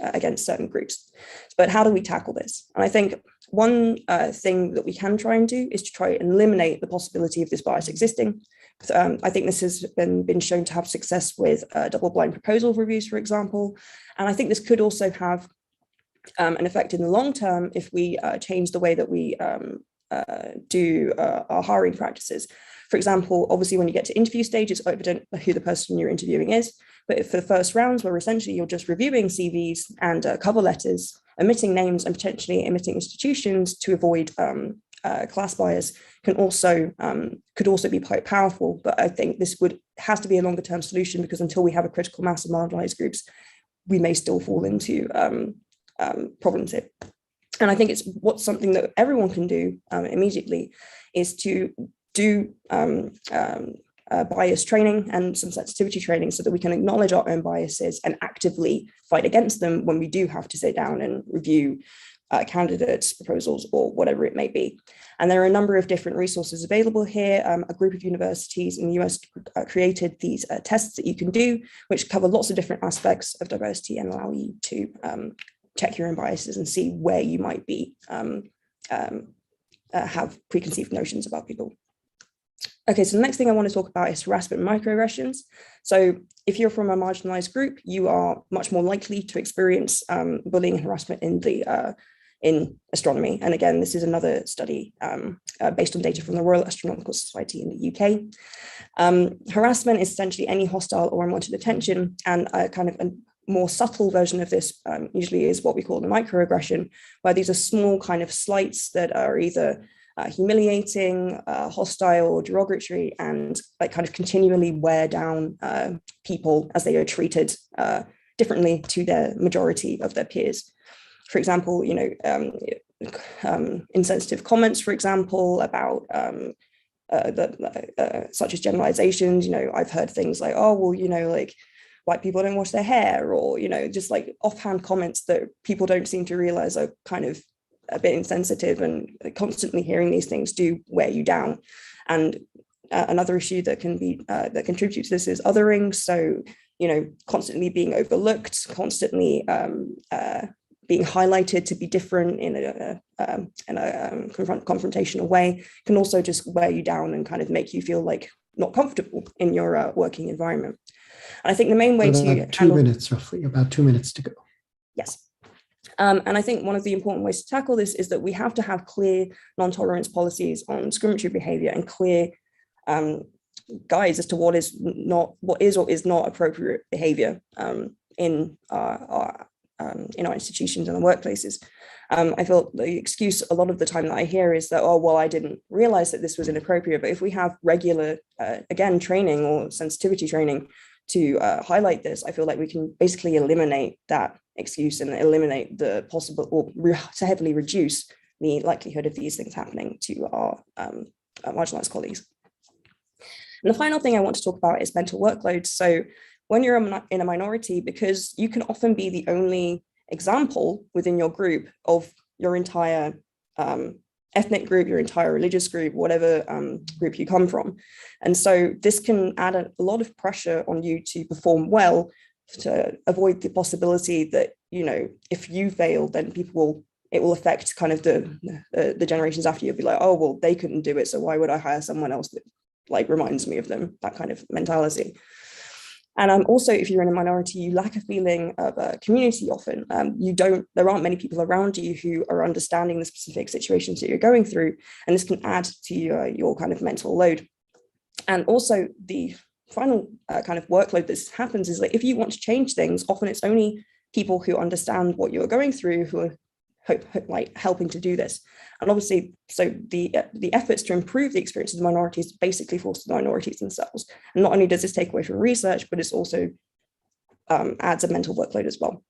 against certain groups. But how do we tackle this? And I think one thing that we can try and do is to try and eliminate the possibility of this bias existing. I think this has been shown to have success with double-blind proposal reviews, for example. And I think this could also have an effect in the long term if we change the way that we do our hiring practices. For example, obviously, when you get to interview stage, it's evident who the person you're interviewing is. But if for the first rounds, where essentially you're just reviewing CVs and cover letters, omitting names and potentially omitting institutions to avoid class bias could also be quite powerful. But I think this has to be a longer term solution, because until we have a critical mass of marginalized groups, we may still fall into problems here. And I think it's something that everyone can do immediately is to do bias training and some sensitivity training, so that we can acknowledge our own biases and actively fight against them when we do have to sit down and review candidates' proposals or whatever it may be. And there are a number of different resources available here. A group of universities in the US created these tests that you can do, which cover lots of different aspects of diversity and allow you to check your own biases and see where you might be have preconceived notions about people. Okay, so the next thing I want to talk about is harassment and microaggressions. So if you're from a marginalized group, you are much more likely to experience bullying and harassment in astronomy. And again, this is another study based on data from the Royal Astronomical Society in the UK. Harassment is essentially any hostile or unwanted attention, and a kind of a more subtle version of this usually is what we call the microaggression, where these are small kind of slights that are either humiliating, hostile, derogatory, and like kind of continually wear down people as they are treated differently to their majority of their peers. For example, insensitive comments, for example, about such as generalizations. I've heard things like, oh, well, like white people don't wash their hair, or, just like offhand comments that people don't seem to realize are kind of a bit insensitive, and constantly hearing these things do wear you down. And another issue that can be that contributes to this is othering. So, constantly being overlooked, constantly being highlighted to be different in a confrontational way can also just wear you down and kind of make you feel like not comfortable in your working environment. And I think the main way to about 2 minutes, roughly, about 2 minutes to go. Yes. And I think one of the important ways to tackle this is that we have to have clear non-tolerance policies on discriminatory behavior and clear guides as to what is or is not appropriate behavior in our institutions and our workplaces. I feel the excuse a lot of the time that I hear is that, oh, well, I didn't realize that this was inappropriate. But if we have regular, again, training or sensitivity training to highlight this, I feel like we can basically eliminate that excuse and eliminate the possible, or to heavily reduce the likelihood of these things happening to our marginalized colleagues. And the final thing I want to talk about is mental workload. So when you're in a minority, because you can often be the only example within your group of your entire ethnic group, your entire religious group, whatever group you come from. And so this can add a lot of pressure on you to perform well, to avoid the possibility that, if you fail, then people will it will affect kind of the generations after you. Be like, oh, well, they couldn't do it, so why would I hire someone else that like reminds me of them? That kind of mentality. And also, if you're in a minority, you lack a feeling of community often. There aren't many people around you who are understanding the specific situations that you're going through, and this can add to your kind of mental load. And also, the final kind of workload that happens is like, if you want to change things, often it's only people who understand what you're going through who are like helping to do this. And obviously, so the efforts to improve the experience of the minorities basically falls to the minorities themselves. And not only does this take away from research, but it's also adds a mental workload as well.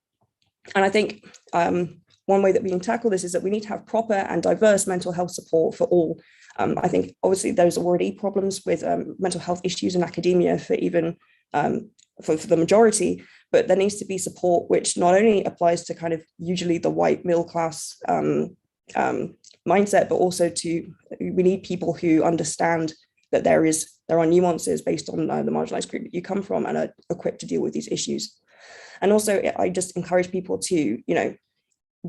And I think one way that we can tackle this is that we need to have proper and diverse mental health support for all. I think obviously there's already problems with mental health issues in academia for even for the majority, but there needs to be support which not only applies to kind of usually the white middle class mindset, but also we need people who understand that there are nuances based on the marginalized group that you come from and are equipped to deal with these issues. And also, I just encourage people to,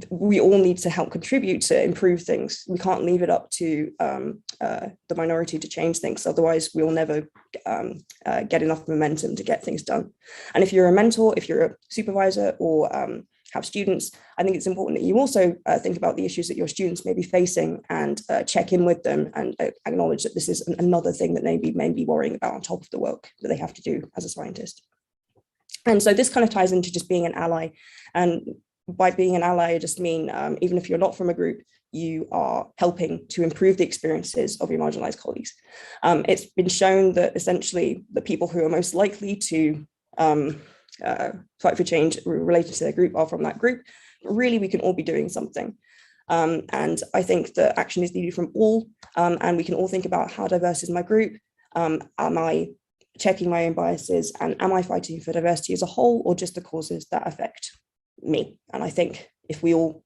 we all need to help contribute to improve things. We can't leave it up to the minority to change things. Otherwise, we'll never get enough momentum to get things done. And if you're a mentor, if you're a supervisor or have students, I think it's important that you also think about the issues that your students may be facing and check in with them and acknowledge that this is another thing that they may be worrying about on top of the work that they have to do as a scientist. And so this kind of ties into just being an ally. And by being an ally, I just mean, even if you're not from a group, you are helping to improve the experiences of your marginalized colleagues. It's been shown that essentially the people who are most likely to fight for change related to their group are from that group. But really, we can all be doing something. And I think that action is needed from all, and we can all think about how diverse is my group? Am I checking my own biases? And am I fighting for diversity as a whole, or just the causes that affect me? And I think if we all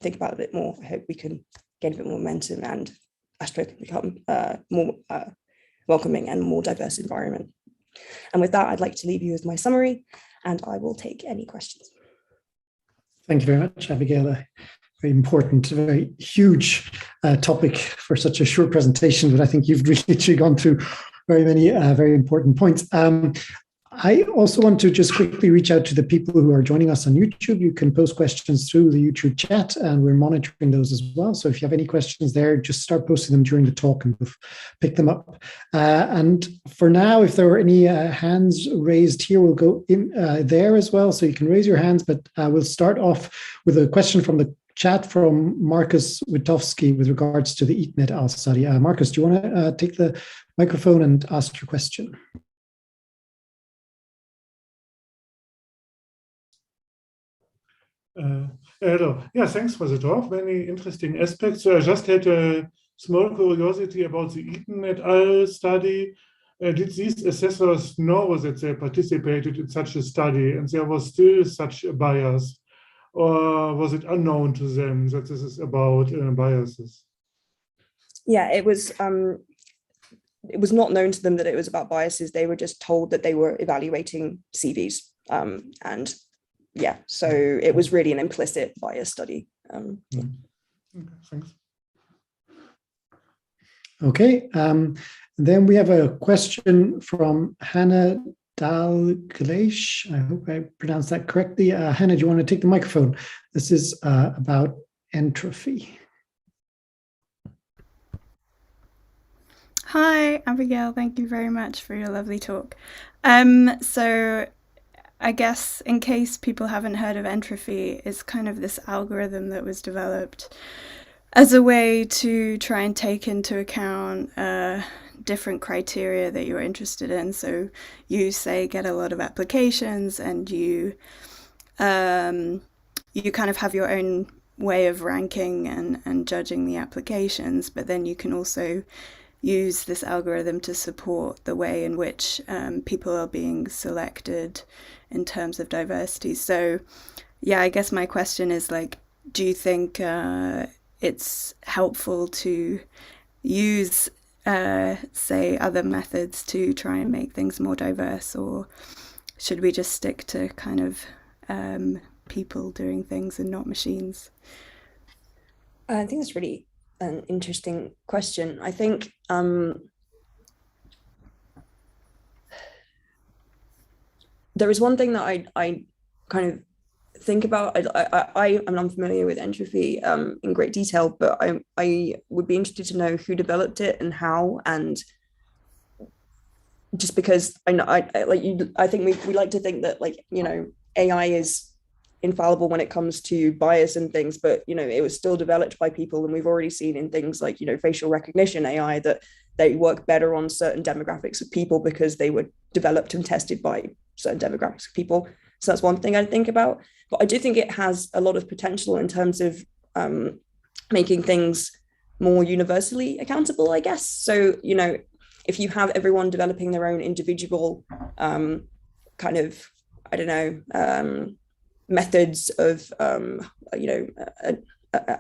think about it a bit more, I hope we can gain a bit more momentum and Astro can become more welcoming and more diverse environment. And with that, I'd like to leave you with my summary, and I will take any questions. Thank you very much, Abigail. A very important, very huge topic for such a short presentation, but I think you've really gone through very many very important points. I also want to just quickly reach out to the people who are joining us on YouTube. You can post questions through the YouTube chat, and we're monitoring those as well. So if you have any questions there, just start posting them during the talk and we'll pick them up. And for now, if there are any hands raised here, we'll go in there as well. So you can raise your hands, but we'll start off with a question from the chat from Marcus Witowski with regards to the Eton et al. Study. Marcus, do you want to take the microphone and ask your question? Hello. Yeah, thanks for the talk. Many interesting aspects. So I just had a small curiosity about the Eton et al. Study. Did these assessors know that they participated in such a study and there was still such a bias? Or was it unknown to them that this is about biases? Yeah, it was not known to them that it was about biases. They were just told that they were evaluating CVs. And yeah, so it was really an implicit bias study. Okay, thanks. Okay, then we have a question from Hannah Dalgleish. I hope I pronounced that correctly. Hannah, do you want to take the microphone? This is about entropy. Hi, Abigail. Thank you very much for your lovely talk. So I guess in case people haven't heard of entropy, it's kind of this algorithm that was developed as a way to try and take into account different criteria that you're interested in. So you say get a lot of applications and you kind of have your own way of ranking and judging the applications, but then you can also use this algorithm to support the way in which people are being selected in terms of diversity. So yeah, I guess my question is like, do you think it's helpful to use say other methods to try and make things more diverse, or should we just stick to kind of people doing things and not machines? I think that's really an interesting question. I think there is one thing that I kind of think about. I'm unfamiliar with entropy in great detail, but I would be interested to know who developed it and how, and just because I know I think we like to think that, like, you know, AI is infallible when it comes to bias and things, but, you know, it was still developed by people, and we've already seen in things like, you know, facial recognition AI that they work better on certain demographics of people because they were developed and tested by certain demographics of people. So that's one thing I think about. But I do think it has a lot of potential in terms of making things more universally accountable, I guess. So, you know, if you have everyone developing their own individual kind of, I don't know, methods of, you know,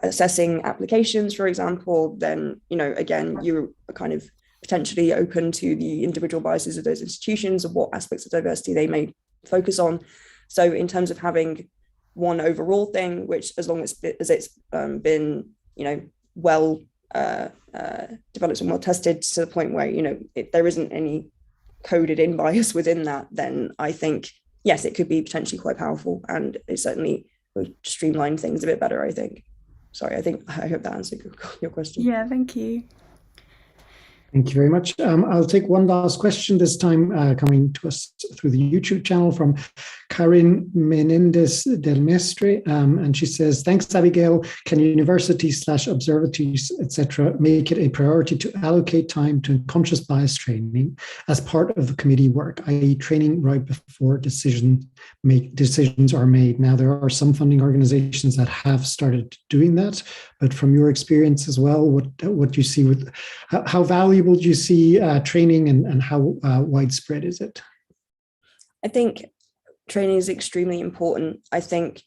assessing applications, for example, then, you know, again, you're kind of potentially open to the individual biases of those institutions and what aspects of diversity they may focus on. So in terms of having one overall thing, which as long as it's been, you know, well developed and well tested to the point where, you know, there isn't any coded in bias within that, then I think, yes, it could be potentially quite powerful, and it certainly would streamline things a bit better, I think. Sorry, I hope that answered your question. Yeah, thank you. Thank you very much. I'll take one last question, this time coming to us through the YouTube channel from Karin Menendez del Mestre. And she says, thanks, Abigail. Can universities/observatories, etc., make it a priority to allocate time to unconscious bias training as part of the committee work, i.e. training right before decisions are made? Now, there are some funding organizations that have started doing that, but from your experience as well, what you see with how valuable do you see training, and how widespread is it? I think training is extremely important. I think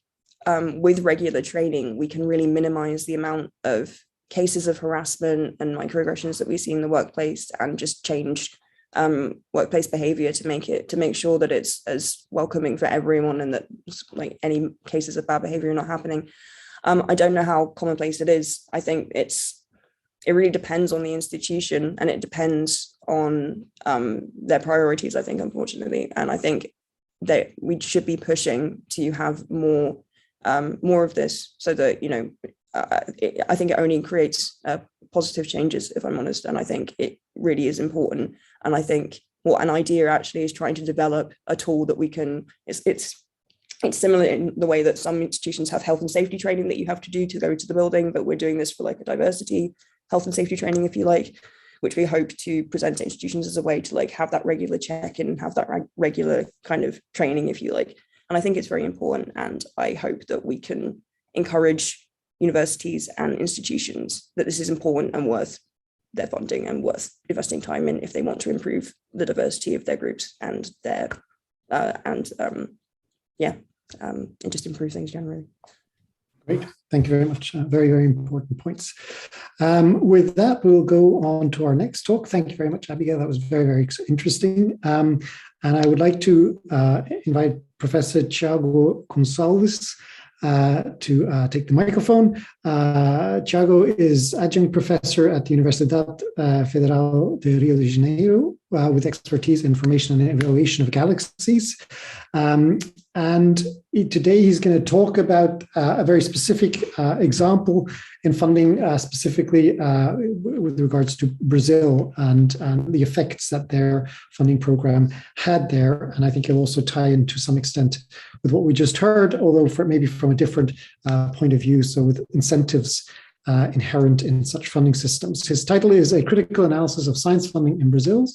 with regular training, we can really minimize the amount of cases of harassment and microaggressions that we see in the workplace, and just change workplace behavior to make sure that it's as welcoming for everyone, and that, like, any cases of bad behavior are not happening. I don't know how commonplace it is. I think it really depends on the institution, and it depends on their priorities, I think, unfortunately. And I think that we should be pushing to have more of this, so that, you know, I think it only creates positive changes, if I'm honest. And I think it really is important. And I think what an idea actually is trying to develop a tool that we can, it's similar in the way that some institutions have health and safety training that you have to do to go to the building, but we're doing this for like a diversity health and safety training, if you like, which we hope to present to institutions as a way to, like, have that regular check-in and have that regular kind of training, if you like. And I think it's very important, and I hope that we can encourage universities and institutions that this is important and worth their funding and worth investing time in if they want to improve the diversity of their groups and their and just improve things generally. Great, thank you very much. Very, very important points. With that, we'll go on to our next talk. Thank you very much, Abigail. That was very, very interesting. And I would like to invite Professor Thiago Gonçalves to take the microphone. Thiago is adjunct professor at the Universidade Federal de Rio de Janeiro with expertise in information and evaluation of galaxies. And today he's going to talk about a very specific example in funding, specifically with regards to Brazil and the effects that their funding program had there. And I think he'll also tie in to some extent with what we just heard, although maybe from a different point of view, so with incentives inherent in such funding systems. His title is A Critical Analysis of Science Funding in Brazil,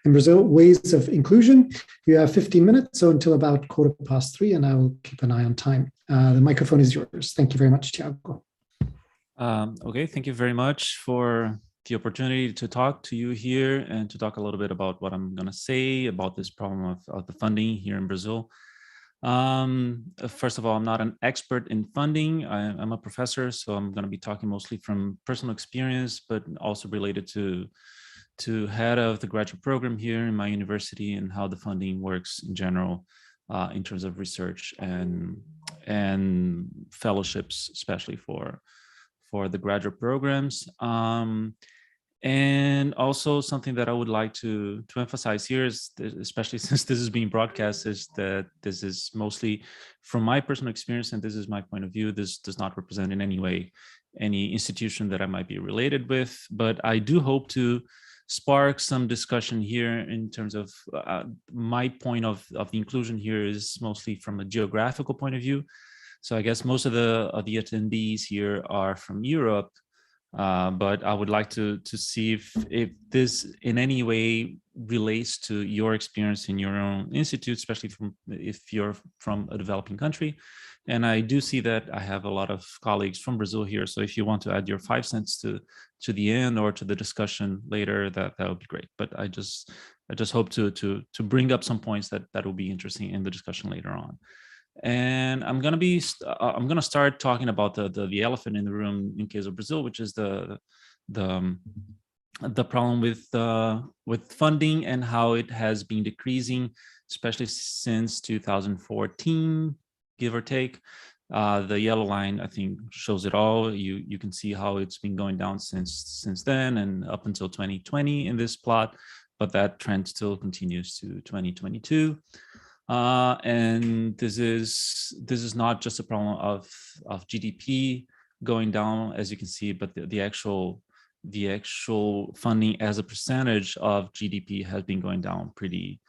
Ways of Inclusion. You have 15 minutes, so until about 3:15, and I will keep an eye on time. The microphone is yours. Thank you very much, Thiago. Okay, thank you very much for the opportunity to talk to you here and to talk a little bit about what I'm going to say about this problem of the funding here in Brazil. First of all, I'm not an expert in funding. I'm a professor, so I'm going to be talking mostly from personal experience, but also related to head of the graduate program here in my university and how the funding works in general in terms of research and fellowships, especially for the graduate programs. And also something that I would like to emphasize here is, especially since this is being broadcast, is that this is mostly from my personal experience, and this is my point of view. This does not represent in any way any institution that I might be related with, but I do hope to spark some discussion here in terms of my point of the inclusion here is mostly from a geographical point of view. So I guess most of the attendees here are from Europe, but I would like to see if this in any way relates to your experience in your own institute, especially if you're from a developing country. And I do see that I have a lot of colleagues from Brazil here. So if you want to add your 5 cents to the end or to the discussion later, that would be great. But I just hope to bring up some points that will be interesting in the discussion later on. And I'm gonna start talking about the elephant in the room in case of Brazil, which is the problem with funding and how it has been decreasing, especially since 2014, give or take. The yellow line, I think, shows it all. You can see how it's been going down since then and up until 2020 in this plot, but that trend still continues to 2022. And this is not just a problem of GDP going down, as you can see, but the actual funding as a percentage of GDP has been going down pretty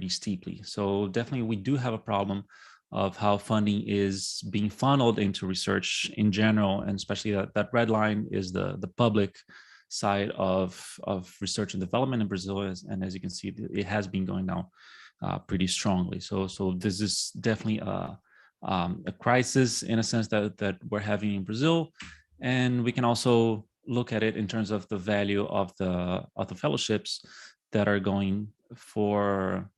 steeply. So definitely we do have a problem of how funding is being funneled into research in general, and especially that red line is the public side of research and development in Brazil, and as you can see, it has been going down pretty strongly. So this is definitely a crisis in a sense that we're having in Brazil, and we can also look at it in terms of the value of the fellowships that are going for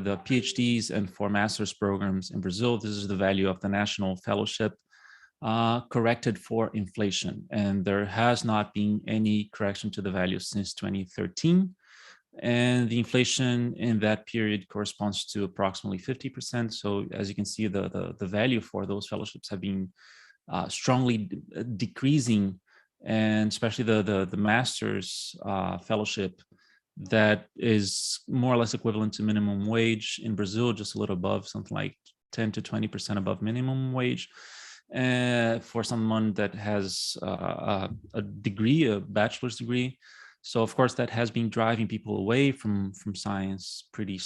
the PhDs and for master's programs in Brazil. This is the value of the national fellowship corrected for inflation, and there has not been any correction to the value since 2013. And the inflation in that period corresponds to approximately 50%. So as you can see, the value for those fellowships have been strongly decreasing, and especially the master's fellowship that is more or less equivalent to minimum wage in Brazil, just a little above, something like 10 to 20% above minimum wage. For someone that has a degree, a bachelor's degree. So of course that has been driving people away from science pretty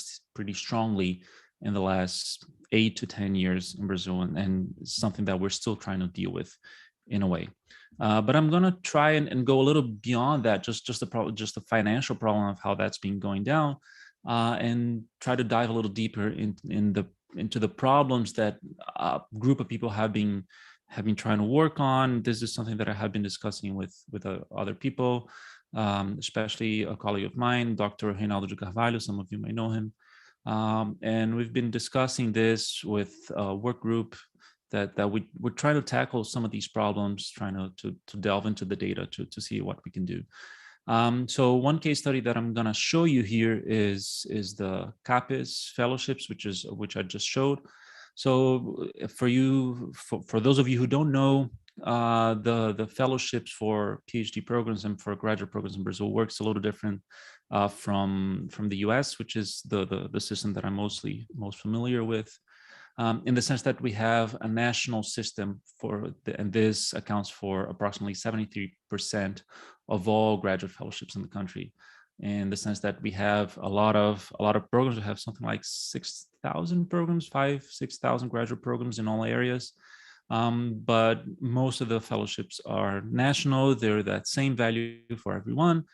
strongly in the last 8 to 10 years in Brazil, and something that we're still trying to deal with in a way. But I'm going to try and go a little beyond that, just the financial problem of how that's been going down, and try to dive a little deeper into the problems that a group of people have been trying to work on. This is something that I have been discussing with other people, especially a colleague of mine, Dr. Reinaldo de Carvalho. Some of you may know him. And we've been discussing this with a work group that we're trying to tackle some of these problems, trying to delve into the data to see what we can do. So one case study that I'm going to show you here is the CAPES fellowships, which I just showed. So for those of you who don't know, the fellowships for PhD programs and for graduate programs in Brazil works a little different from the US, which is the system that I'm most familiar with. In the sense that we have a national system and this accounts for approximately 73% of all graduate fellowships in the country. In the sense that we have a lot of programs. We have something like 6,000 programs, 6,000 graduate programs in all areas. But most of the fellowships are national. They're that same value for everyone.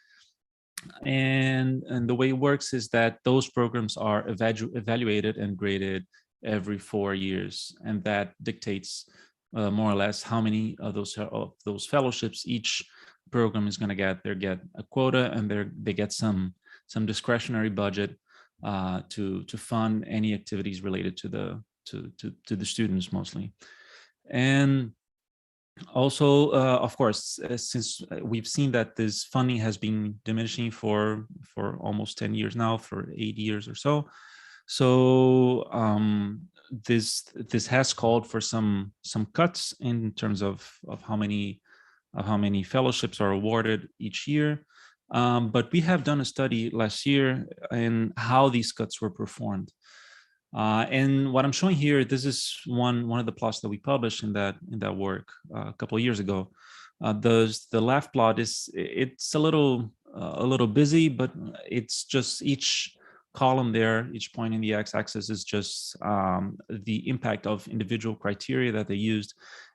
And the way it works is that those programs are evaluated and graded every 4 years, and that dictates more or less how many of those fellowships each program is going to get. They get a quota, and they get some discretionary budget to fund any activities related to the students mostly. And also, of course, since we've seen that this funding has been diminishing for almost 10 years now, for 8 years or so. So this has called for some cuts in terms of how many fellowships are awarded each year. But we have done a study last year in how these cuts were performed. And what I'm showing here, this is one of the plots that we published in that work a couple of years ago. The left plot it's a little busy, but it's just each column there, each point in the x-axis is just the impact of individual criteria that they used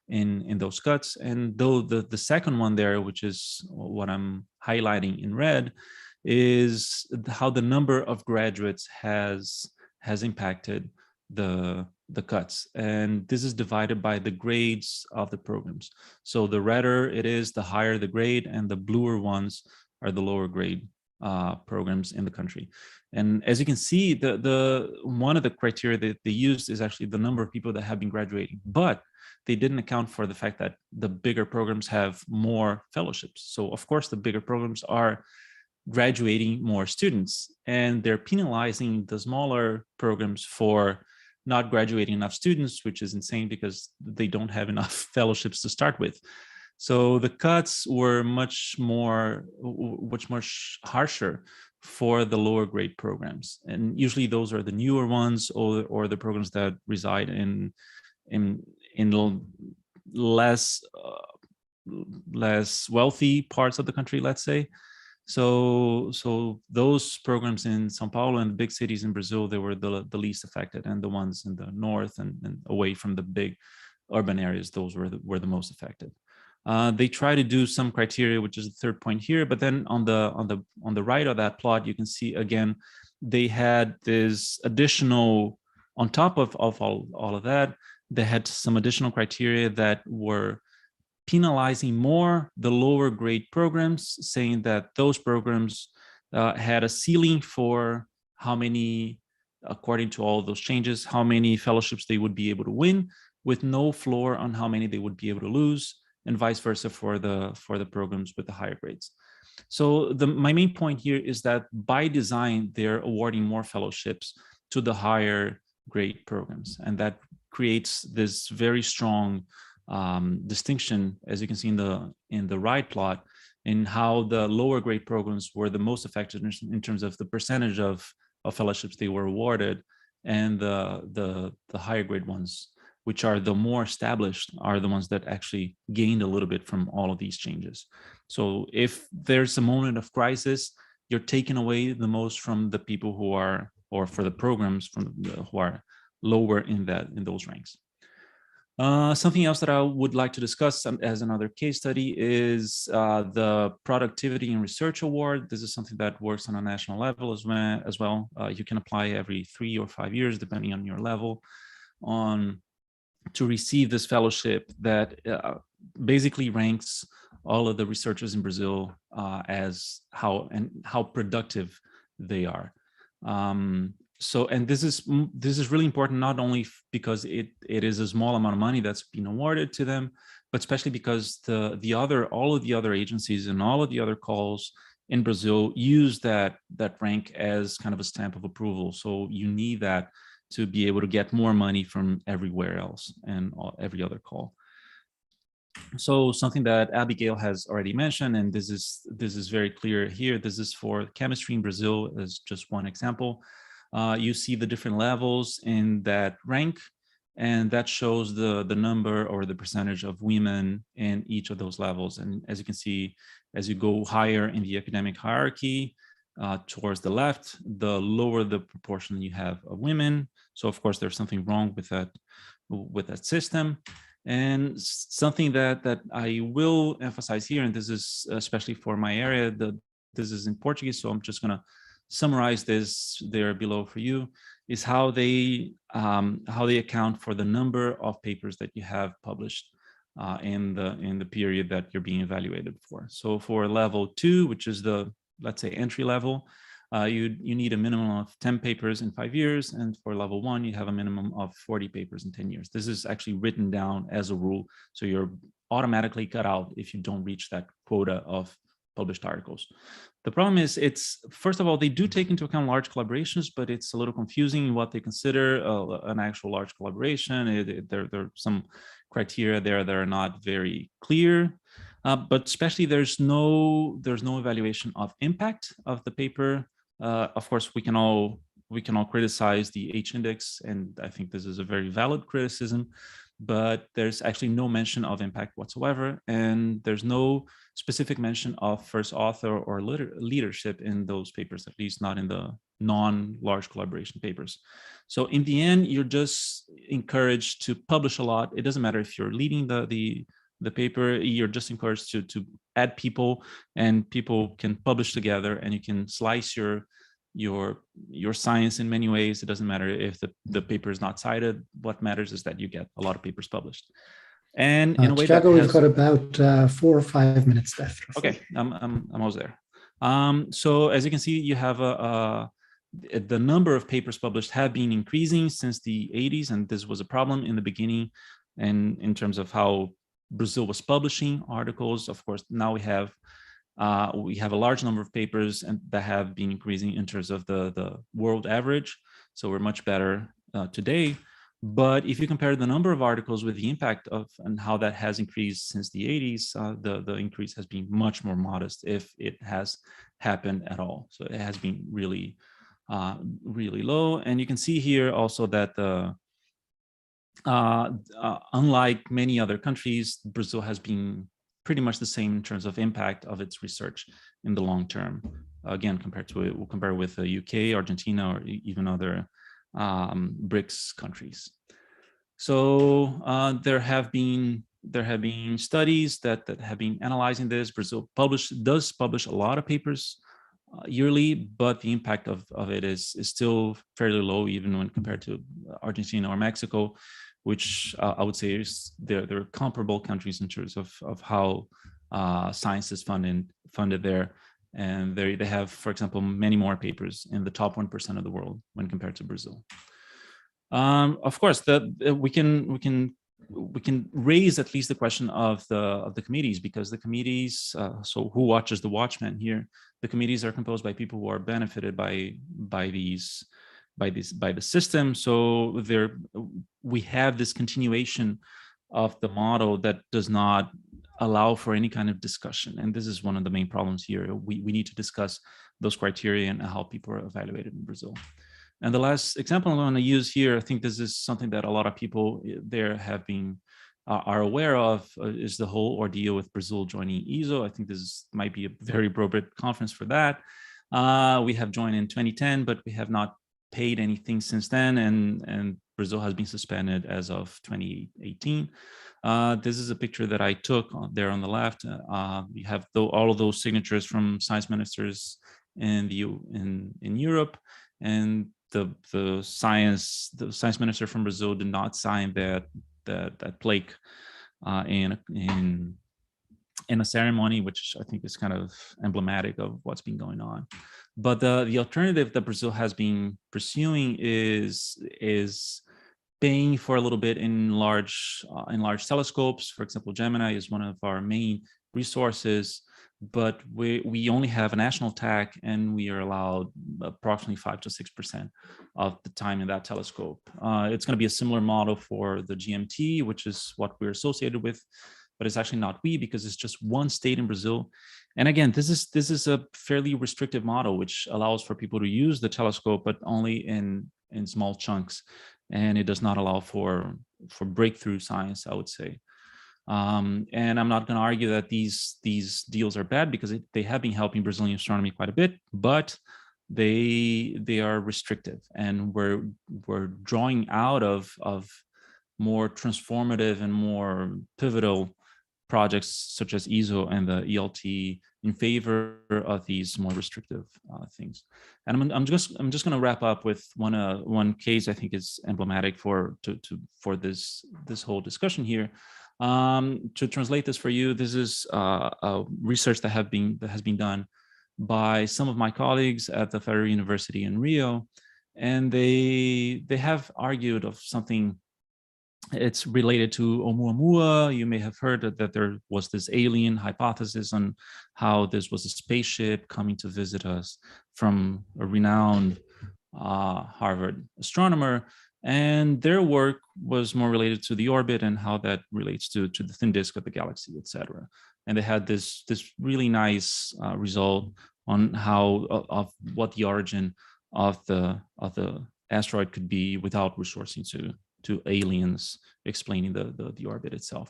in those cuts. And though the second one there, which is what I'm highlighting in red, is how the number of graduates has impacted the cuts. And this is divided by the grades of the programs. So the redder it is, the higher the grade, and the bluer ones are the lower grade programs in the country. And as you can see, the one of the criteria that they used is actually the number of people that have been graduating, but they didn't account for the fact that the bigger programs have more fellowships. So of course, the bigger programs are graduating more students, and they're penalizing the smaller programs for not graduating enough students, which is insane because they don't have enough fellowships to start with. So the cuts were much harsher for the lower grade programs, and usually those are the newer ones or the programs that reside in less wealthy parts of the country, let's say. So those programs in São Paulo and the big cities in Brazil, they were the least affected, and the ones in the north and away from the big urban areas, those were the most affected. They try to do some criteria, which is the third point here, but then on the right of that plot, you can see again, they had this additional, on top of all of that, they had some additional criteria that were penalizing more the lower grade programs, saying that those programs had a ceiling for how many, according to all of those changes, how many fellowships they would be able to win, with no floor on how many they would be able to lose, and vice versa for the programs with the higher grades. So my main point here is that by design, they're awarding more fellowships to the higher grade programs, and that creates this very strong distinction, as you can see in the right plot, in how the lower grade programs were the most affected in terms of the percentage of fellowships they were awarded, and the higher grade ones, which are the more established, are the ones that actually gained a little bit from all of these changes. So if there's a moment of crisis, you're taking away the most from the people who are, or for the programs who are lower in those ranks. Something else that I would like to discuss as another case study is the Productivity in Research Award. This is something that works on a national level as well. You can apply every 3 or 5 years, depending on your level, to receive this fellowship that basically ranks all of the researchers in Brazil as how productive they are. And this is really important, not only because it is a small amount of money that's been awarded to them, but especially because all of the other agencies and all of the other calls in Brazil use that rank as kind of a stamp of approval. So you need that to be able to get more money from everywhere else and every other call. So something that Abigail has already mentioned, and this is very clear here. This is for chemistry in Brazil as just one example. You see the different levels in that rank, and that shows the number or the percentage of women in each of those levels. And as you can see, as you go higher in the academic hierarchy, towards the left, the lower the proportion you have of women. So of course, there's something wrong with that system. And something that I will emphasize here, and this is especially for my area, this is in Portuguese, so I'm just going to summarize this there below for you, is how they account for the number of papers that you have published in the period that you're being evaluated for. So for level 2, which is let's say entry level, you need a minimum of 10 papers in 5 years, and for level 1 you have a minimum of 40 papers in 10 years. This is actually written down as a rule, so you're automatically cut out if you don't reach that quota of published articles. The problem is, first of all, they do take into account large collaborations, but it's a little confusing in what they consider an actual large collaboration. There are some criteria there that are not very clear, but especially there's no evaluation of impact of the paper. Of course, we can all criticize the H-index, and I think this is a very valid criticism, but there's actually no mention of impact whatsoever, and there's no specific mention of first author or leadership in those papers, at least not in the non-large collaboration papers. So in the end, you're just encouraged to publish a lot. It doesn't matter if you're leading the paper, you're just encouraged to add people, and people can publish together, and you can slice your science in many ways. It doesn't matter if the paper is not cited. What matters is that you get a lot of papers published. And in a way, Thiago, we've got about 4 or 5 minutes left. Okay, I'm almost there. So as you can see, you have the number of papers published have been increasing since the 80s, and this was a problem in the beginning, and in terms of how Brazil was publishing articles. Of course, now we have a large number of papers and that have been increasing in terms of the world average. So we're much better today. But if you compare the number of articles with the impact of and how that has increased since the 80s, the increase has been much more modest, if it has happened at all. So it has been really, really low. And you can see here also that unlike many other countries, Brazil has been pretty much the same in terms of impact of its research in the long term. Again, we'll compare with the UK, Argentina, or even other BRICS countries. So there have been studies that have been analyzing this. Brazil does publish a lot of papers yearly, but the impact of it is still fairly low, even when compared to Argentina or Mexico, which I would say they're comparable countries in terms of how science is funded there. And they have, for example, many more papers in the top 1% of the world when compared to Brazil. Of course, we can raise at least the question of the committees, because the committees, so who watches the watchmen here? The committees are composed by people who are benefited by the system. So we have this continuation of the model that does not allow for any kind of discussion, and this is one of the main problems here. We need to discuss those criteria and how people are evaluated in Brazil. And the last example I'm going to use here, I think this is something that a lot of people there are aware of, is the whole ordeal with Brazil joining ESO. I think this might be a very appropriate conference for that. We have joined in 2010, but we have not paid anything since then, and Brazil has been suspended as of 2018. This is a picture that I took there on the left. We have all of those signatures from science ministers in Europe, and the science minister from Brazil did not sign that plaque in a ceremony, which I think is kind of emblematic of what's been going on. But the alternative that Brazil has been pursuing is paying for a little bit in large telescopes. For example, Gemini is one of our main resources, but we only have a national TAC, and we are allowed approximately 5 to 6% of the time in that telescope. It's going to be a similar model for the GMT, which is what we're associated with, but it's actually not because it's just one state in Brazil. And again, this is a fairly restrictive model, which allows for people to use the telescope, but only in small chunks, and it does not allow for breakthrough science, I would say. And I'm not going to argue that these deals are bad, because they have been helping Brazilian astronomy quite a bit, but they are restrictive, and we're drawing out of more transformative and more pivotal projects such as ESO and the ELT in favor of these more restrictive things. And I'm just going to wrap up with one case I think is emblematic for this whole discussion here. To translate this for you, this is a research that has been done by some of my colleagues at the Federal University in Rio, and they have argued of something it's related to Oumuamua. You may have heard that there was this alien hypothesis on how this was a spaceship coming to visit us from a renowned Harvard astronomer. And their work was more related to the orbit and how that relates to the thin disk of the galaxy, etc. And they had this really nice result on how of what the origin of the asteroid could be without resorting to aliens explaining the orbit itself.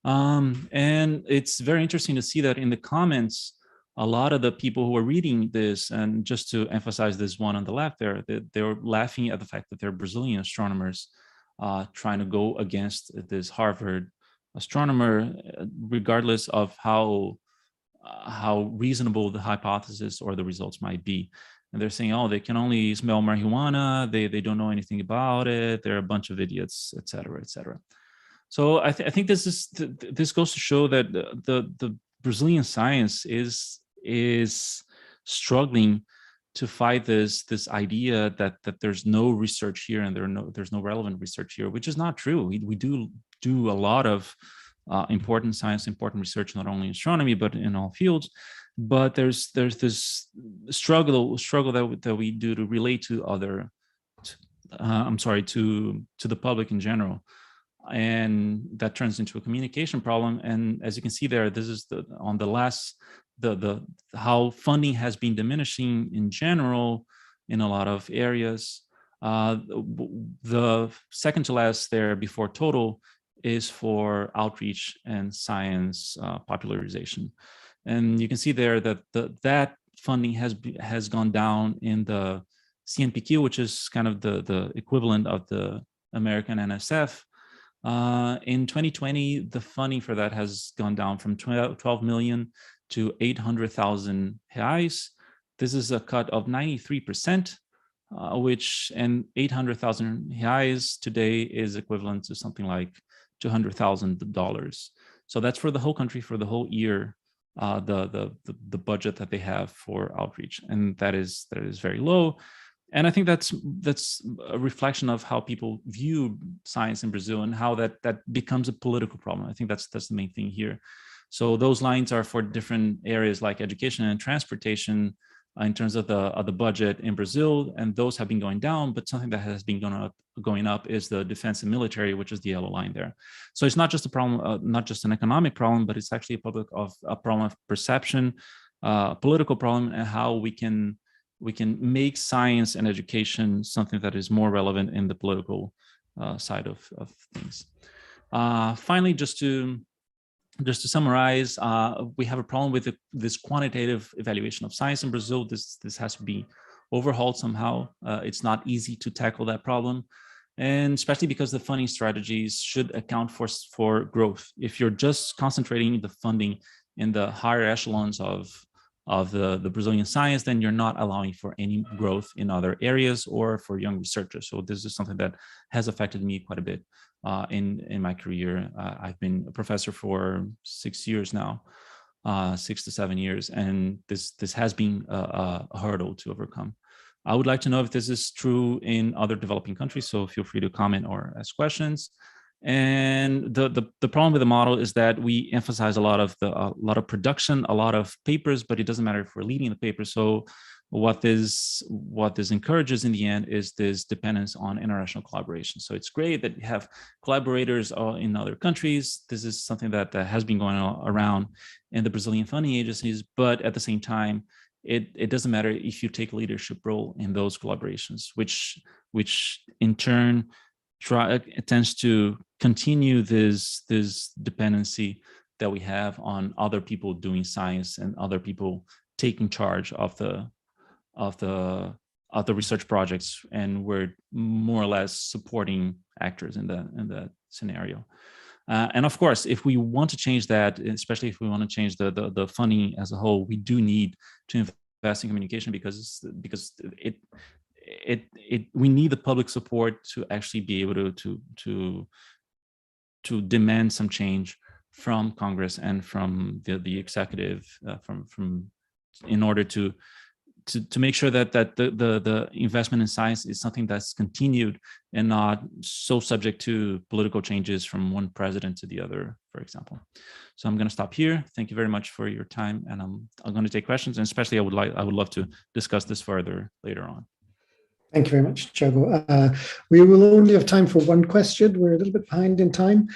And it's very interesting to see that in the comments, a lot of the people who are reading this, and just to emphasize this one on the left there, they were laughing at the fact that they're Brazilian astronomers trying to go against this Harvard astronomer, regardless of how reasonable the hypothesis or the results might be. And they're saying, oh, they can only smell marijuana, they don't know anything about it, they're a bunch of idiots, et cetera, et cetera. So I think this goes to show that the Brazilian science is struggling to fight this idea that there's no research here and there's no relevant research here, which is not true. We do a lot of important science, important research, not only in astronomy but in all fields. But there's this struggle that we do to relate to other, to the public in general, and that turns into a communication problem. And as you can see there, this is on the last, how funding has been diminishing in general in a lot of areas. The second to last there before total is for outreach and science popularization. And you can see there that that funding has gone down in the CNPq, which is kind of the equivalent of the American NSF. In 2020, the funding for that has gone down from 12 million to 800,000 reais. This is a cut of 93%, and 800,000 reais today is equivalent to something like $200,000. So that's for the whole country, for the whole year, the budget that they have for outreach, and that is very low. And I think that's a reflection of how people view science in Brazil and how that becomes a political problem. I think that's the main thing here. So those lines are for different areas like education and transportation in terms of the budget in Brazil, and those have been going down. But something that has been going up is the defense and military, which is the yellow line there. So it's not just a problem, not just an economic problem, but it's actually a problem of perception, political problem, and how we can make science and education something that is more relevant in the political side of things. Finally, just to summarize, we have a problem with this quantitative evaluation of science in Brazil. This has to be overhauled somehow. It's not easy to tackle that problem, and especially because the funding strategies should account for growth. If you're just concentrating the funding in the higher echelons of the Brazilian science, then you're not allowing for any growth in other areas or for young researchers. So this is something that has affected me quite a bit in my career. I've been a professor for 6 years now, 6 to 7 years, and this has been a hurdle to overcome. I would like to know if this is true in other developing countries, so feel free to comment or ask questions. And the problem with the model is that we emphasize a lot of production, a lot of papers, but it doesn't matter if we're leading the paper. So what this encourages in the end is this dependence on international collaboration. So it's great that you have collaborators in other countries. This is something that has been going around in the Brazilian funding agencies, but at the same time, it doesn't matter if you take a leadership role in those collaborations, which in turn tends to continue this dependency that we have on other people doing science and other people taking charge of the research projects, and we're more or less supporting actors in that scenario. And of course, if we want to change that, especially if we want to change the funding as a whole, we do need to invest in communication because we need the public support to actually be able to demand some change from Congress and from the executive, in order to to make sure that the investment in science is something that's continued and not so subject to political changes from one president to the other, for example. So I'm going to stop here. Thank you very much for your time, and I'm going to take questions, and especially I would love to discuss this further later on. Thank you very much, Thiago. We will only have time for one question. We're a little bit behind in time.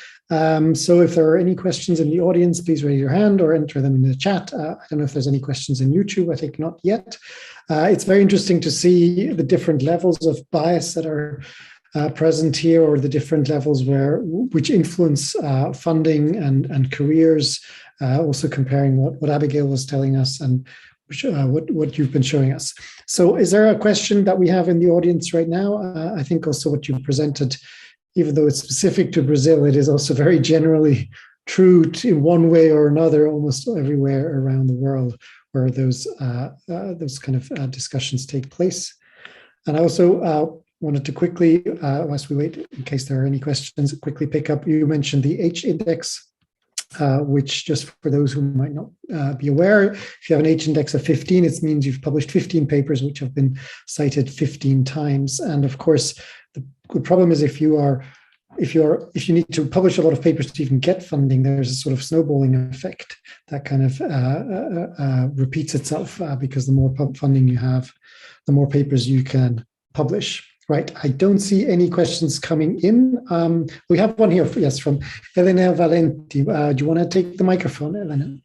So if there are any questions in the audience, please raise your hand or enter them in the chat. I don't know if there's any questions in YouTube. I think not yet. It's very interesting to see the different levels of bias that are present here, or the different levels which influence funding and careers, also comparing what Abigail was telling us and what you've been showing us. So is there a question that we have in the audience right now? I think also what you presented, even though it's specific to Brazil, it is also very generally true in one way or another, almost everywhere around the world where those kind of discussions take place. And I also wanted to quickly, whilst we wait, in case there are any questions, quickly pick up, you mentioned the H index, which, just for those who might not be aware, if you have an H index of 15, it means you've published 15 papers which have been cited 15 times. And of course, the problem is if you need to publish a lot of papers to even get funding, there's a sort of snowballing effect that kind of repeats itself, because the more funding you have, the more papers you can publish. Right, I don't see any questions coming in. We have one here, yes, from Elena Valenti. Do you want to take the microphone, Elena?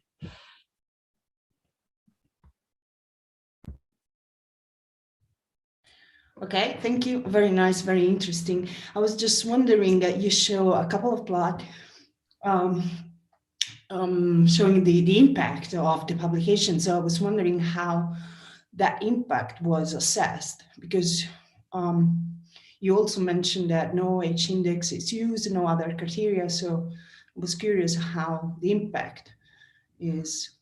Okay, thank you. Very nice, very interesting. I was just wondering that you show a couple of plots showing the impact of the publication. So I was wondering how that impact was assessed, because you also mentioned that no H index is used, no other criteria. So I was curious how the impact is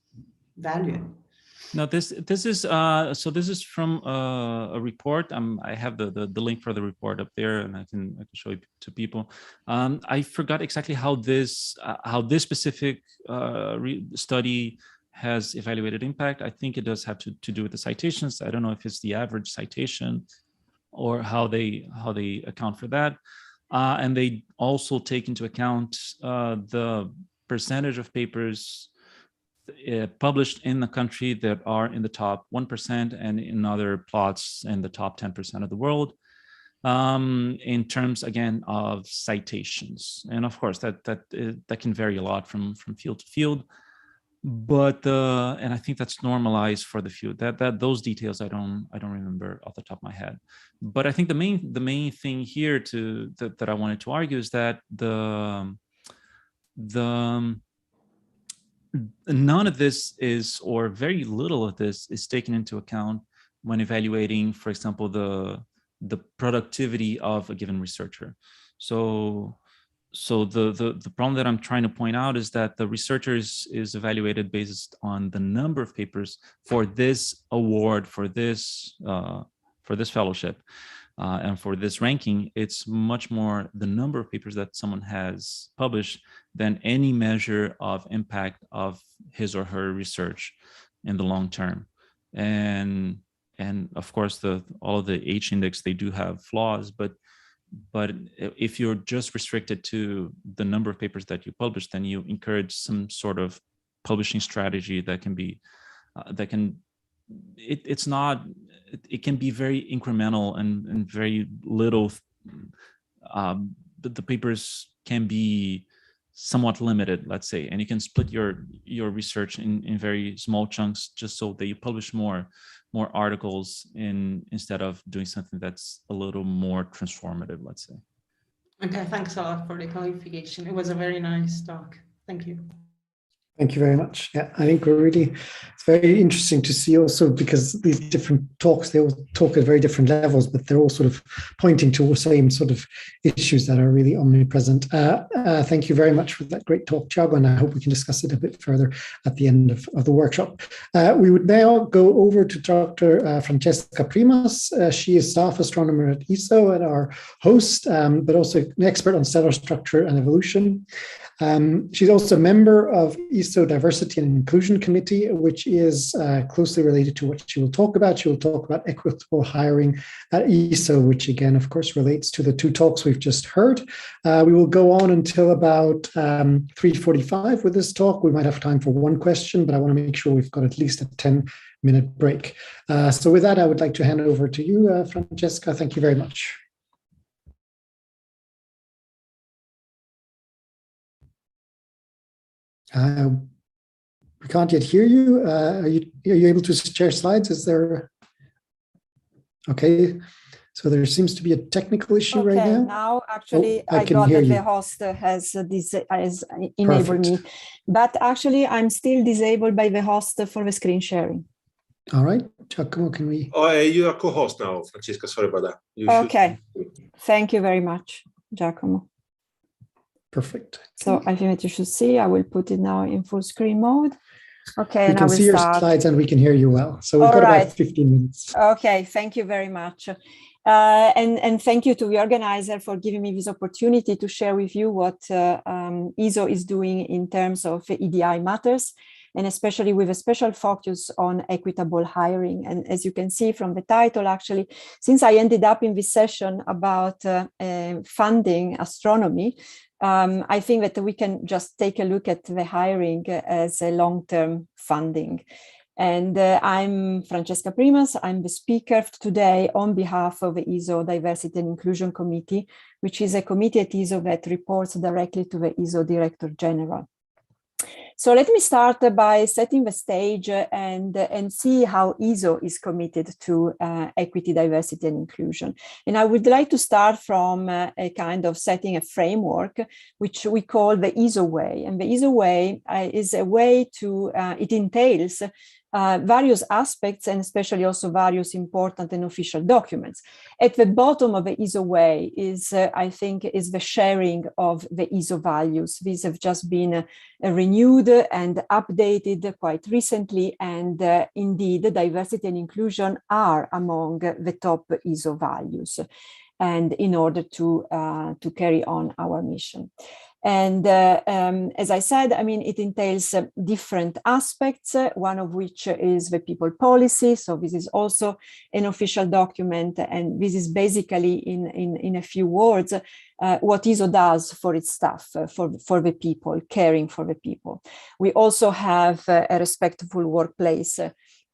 valued. No, this is from a report. I have the link for the report up there, and I can show it to people. I forgot exactly how this specific study has evaluated impact. I think it does have to do with the citations. I don't know if it's the average citation or how they account for that. And they also take into account the percentage of papers published in the country that are in the top 1% and in other plots in the top 10% of the world, in terms, again, of citations. And of course, that can vary a lot from field to field. But and I think that's normalized for the field. That those details I don't remember off the top of my head. But I think the main thing here that I wanted to argue is that none of this is, or very little of this is taken into account when evaluating, for example, the productivity of a given researcher. So the problem that I'm trying to point out is that the researchers is evaluated based on the number of papers for this award, for this fellowship, and for this ranking. It's much more the number of papers that someone has published than any measure of impact of his or her research in the long term. And of course, all of the H index, they do have flaws, but if you're just restricted to the number of papers that you publish, then you encourage some sort of publishing strategy that can be, it can be very incremental and very little. The papers can be somewhat limited, let's say, and you can split your research in very small chunks, just so that you publish more articles instead of doing something that's a little more transformative, let's say. Okay, thanks a lot for the clarification. It was a very nice talk. Thank you. Thank you very much. Yeah, I think it's very interesting to see also, because these different talks, they all talk at very different levels, but they're all sort of pointing to the same sort of issues that are really omnipresent. Thank you very much for that great talk, Thiago, and I hope we can discuss it a bit further at the end of the workshop. We would now go over to Dr. Francesca Primas. She is staff astronomer at ESO and our host, but also an expert on stellar structure and evolution. She's also a member of ESO ISO Diversity and Inclusion Committee, which is closely related to what she will talk about. She will talk about equitable hiring at ISO, which again, of course, relates to the two talks we've just heard. We will go on until about 3:45 with this talk. We might have time for one question, but I want to make sure we've got at least a 10-minute break. So with that, I would like to hand over to you, Francesca. Thank you very much. We can't yet hear you. Are you able to share slides? Is there? Okay, so there seems to be a technical issue right now. Now actually I can got hear that you. the host has enabled me, Perfect. but actually I'm still disabled by the host for the screen sharing. All right, Giacomo, can we? Oh, you are co-host now, Francesca. Sorry about that. Okay, thank you very much, Giacomo. Perfect. So I think that you should see, I will put it now in full screen mode. Okay, We can see your slides and we can hear you well. So we've got about 15 minutes. Okay, thank you very much. And thank you to the organizer for giving me this opportunity to share with you what ISO is doing in terms of EDI matters, and especially with a special focus on equitable hiring. And as you can see from the title, actually, since I ended up in this session about funding astronomy, I think that we can just take a look at the hiring as a long-term funding. And I'm Francesca Primas. I'm the speaker today on behalf of the ISO Diversity and Inclusion Committee, which is a committee at ISO that reports directly to the ISO Director General. So let me start by setting the stage and see how ISO is committed to equity, diversity, and inclusion. And I would like to start from a kind of setting a framework, which we call the ISO way. And the ISO way is a way to, it entails various aspects and especially also various important and official documents. At the bottom of the ISO way is, I think, is the sharing of the ISO values. These have just been renewed and updated quite recently, and indeed, diversity and inclusion are among the top ISO values, and in order to carry on our mission. And as I said, I mean, it entails different aspects, one of which is the people policy. So this is also an official document. And this is basically, in a few words, what ISO does for its staff, for the people, caring for the people. We also have a respectful workplace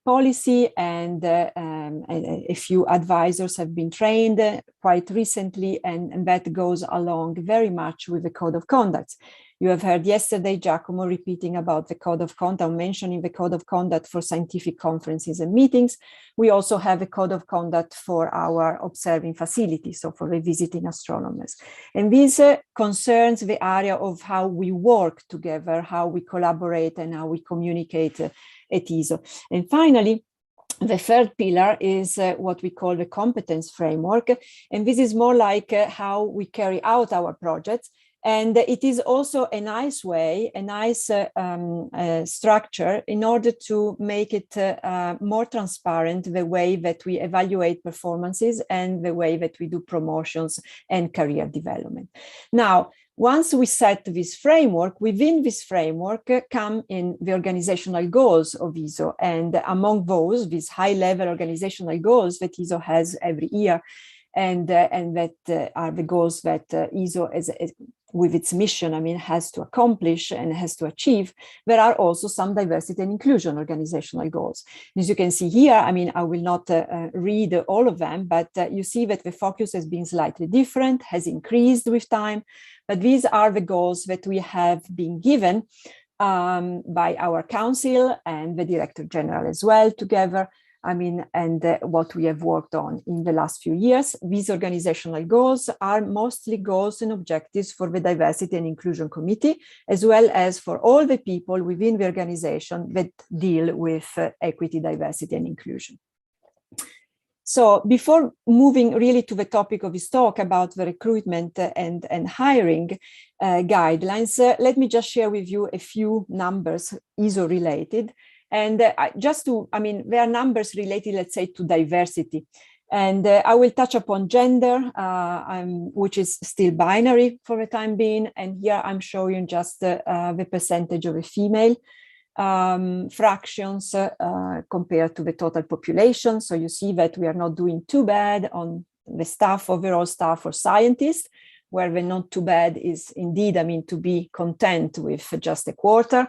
policy, and a few advisors have been trained quite recently, and that goes along very much with the code of conduct. You have heard yesterday Giacomo repeating about the code of conduct, mentioning the code of conduct for scientific conferences and meetings. We also have a code of conduct for our observing facilities, so for the visiting astronomers. And this concerns the area of how we work together, how we collaborate, and how we communicate at ISO. And finally, the third pillar is what we call the competence framework. And this is more like how we carry out our projects. And it is also a nice way, a nice structure in order to make it more transparent, the way that we evaluate performances and the way that we do promotions and career development. Now, once we set this framework, within this framework come in the organizational goals of ISO. And among those, these high-level organizational goals that ISO has every year, and that are the goals that ISO with its mission, I mean, has to accomplish and has to achieve. There are also some diversity and inclusion organizational goals. As you can see here, I mean, I will not read all of them, but you see that the focus has been slightly different, has increased with time. But these are the goals that we have been given by our council and the Director General as well together. I mean, and what we have worked on in the last few years. These organizational goals are mostly goals and objectives for the Diversity and Inclusion Committee, as well as for all the people within the organization that deal with equity, diversity, and inclusion. So before moving really to the topic of this talk about the recruitment and hiring guidelines, let me just share with you a few numbers ISO related. And just to, I mean, there are numbers related, let's say, to diversity. And I will touch upon gender, which is still binary for the time being. And here I'm showing just the percentage of a female fractions compared to the total population. So you see that we are not doing too bad on the staff, overall staff or scientists, where the not too bad is indeed, I mean, to be content with just a quarter.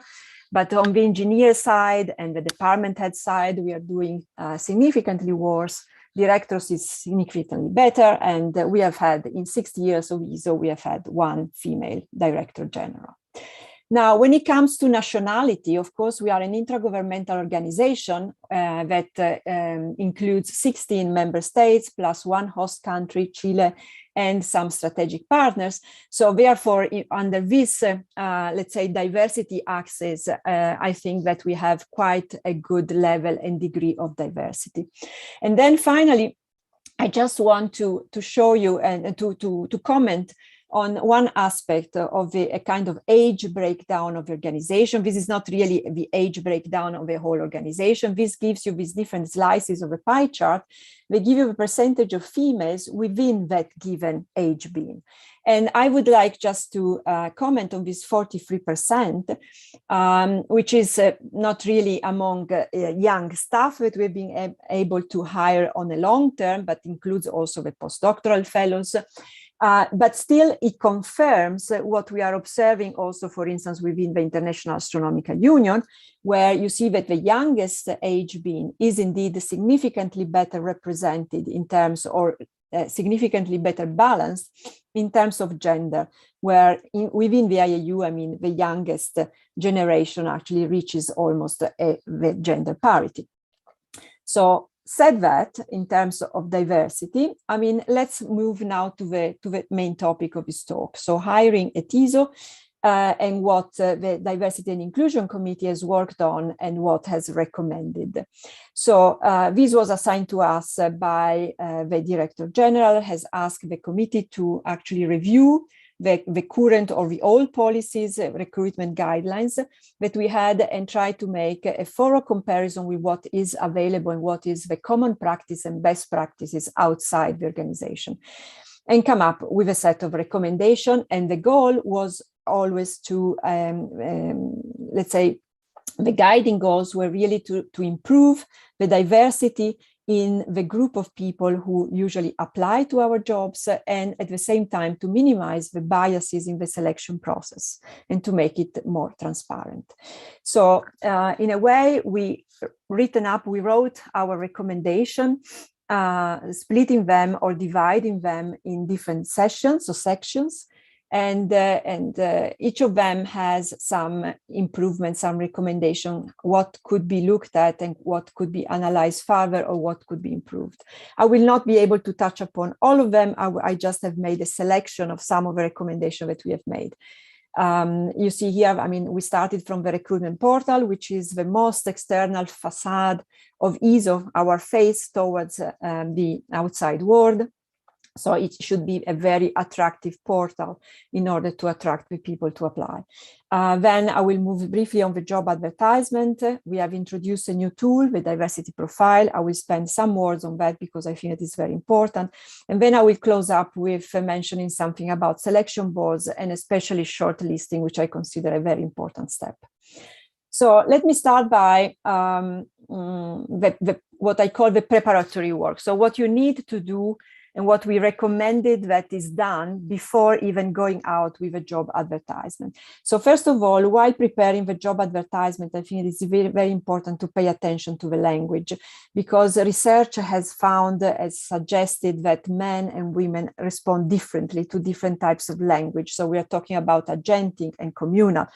But on the engineer side and the department head side, we are doing significantly worse. Directors is significantly better. And we have had, in 60 years of ESO, we have had 1 female director general. Now, when it comes to nationality, of course, we are an intergovernmental organization that includes 16 member states plus 1 host country, Chile, and some strategic partners. So therefore, under this, let's say, diversity axis, I think that we have quite a good level and degree of diversity. And then finally, I just want to show you and to comment on one aspect of a kind of age breakdown of the organization. This is not really the age breakdown of the whole organization. This gives you these different slices of a pie chart. They give you the percentage of females within that given age being. And I would like just to comment on this 43%, which is not really among young staff that we've been able to hire on a long term, but includes also the postdoctoral fellows. But still, it confirms what we are observing also, for instance, within the International Astronomical Union, where you see that the youngest age being is indeed significantly better represented in terms, or significantly better balanced in terms of gender, where within the IAU, I mean, the youngest generation actually reaches almost the gender parity. So, said that, in terms of diversity, I mean, let's move now to the main topic of this talk. So hiring at ESO and what the Diversity and Inclusion Committee has worked on and what has recommended. So this was assigned to us by the Director General, has asked the committee to actually review the current or the old policies, recruitment guidelines that we had, and try to make a thorough comparison with what is available and what is the common practice and best practices outside the organization, and come up with a set of recommendations. And the goal was always to, let's say, the guiding goals were really to improve the diversity in the group of people who usually apply to our jobs, and at the same time to minimize the biases in the selection process and to make it more transparent. So in a way, we wrote our recommendation, splitting them or dividing them in different sessions or sections. And each of them has some improvements, some recommendation, what could be looked at and what could be analyzed further or what could be improved. I will not be able to touch upon all of them. I just have made a selection of some of the recommendations that we have made. You see here, I mean, we started from the recruitment portal, which is the most external facade of ESO, our face towards the outside world. So it should be a very attractive portal in order to attract the people to apply. Then I will move briefly on the job advertisement. We have introduced a new tool, the diversity profile. I will spend some words on that because I think it is very important. And then I will close up with mentioning something about selection boards and especially shortlisting, which I consider a very important step. So let me start by what I call the preparatory work. So what you need to do and what we recommended that is done before even going out with a job advertisement. So first of all, while preparing the job advertisement, I think it is very, very important to pay attention to the language, because research has suggested that men and women respond differently to different types of language. So we are talking about agentic and communal.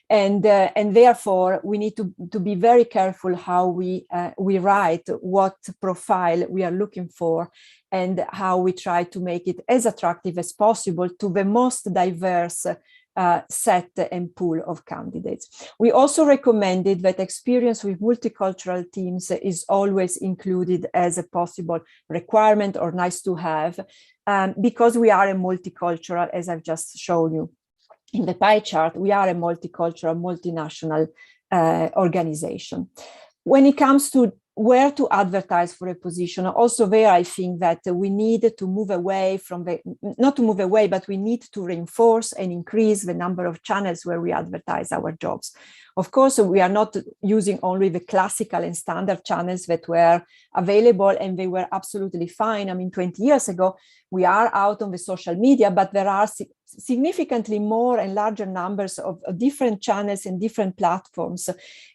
And therefore, we need to be very careful how we write, what profile we are looking for, and how we try to make it as attractive as possible to the most diverse set and pool of candidates. We also recommended that experience with multicultural teams is always included as a possible requirement or nice to have, because we are a multicultural, as I've just shown you in the pie chart, we are a multicultural, multinational organization. When it comes to where to advertise for a position. Also there, I think that we need to move away from not to move away, but we need to reinforce and increase the number of channels where we advertise our jobs. Of course, we are not using only the classical and standard channels that were available, and they were absolutely fine. I mean, 20 years ago, we are out on the social media, but there are significantly more and larger numbers of different channels and different platforms.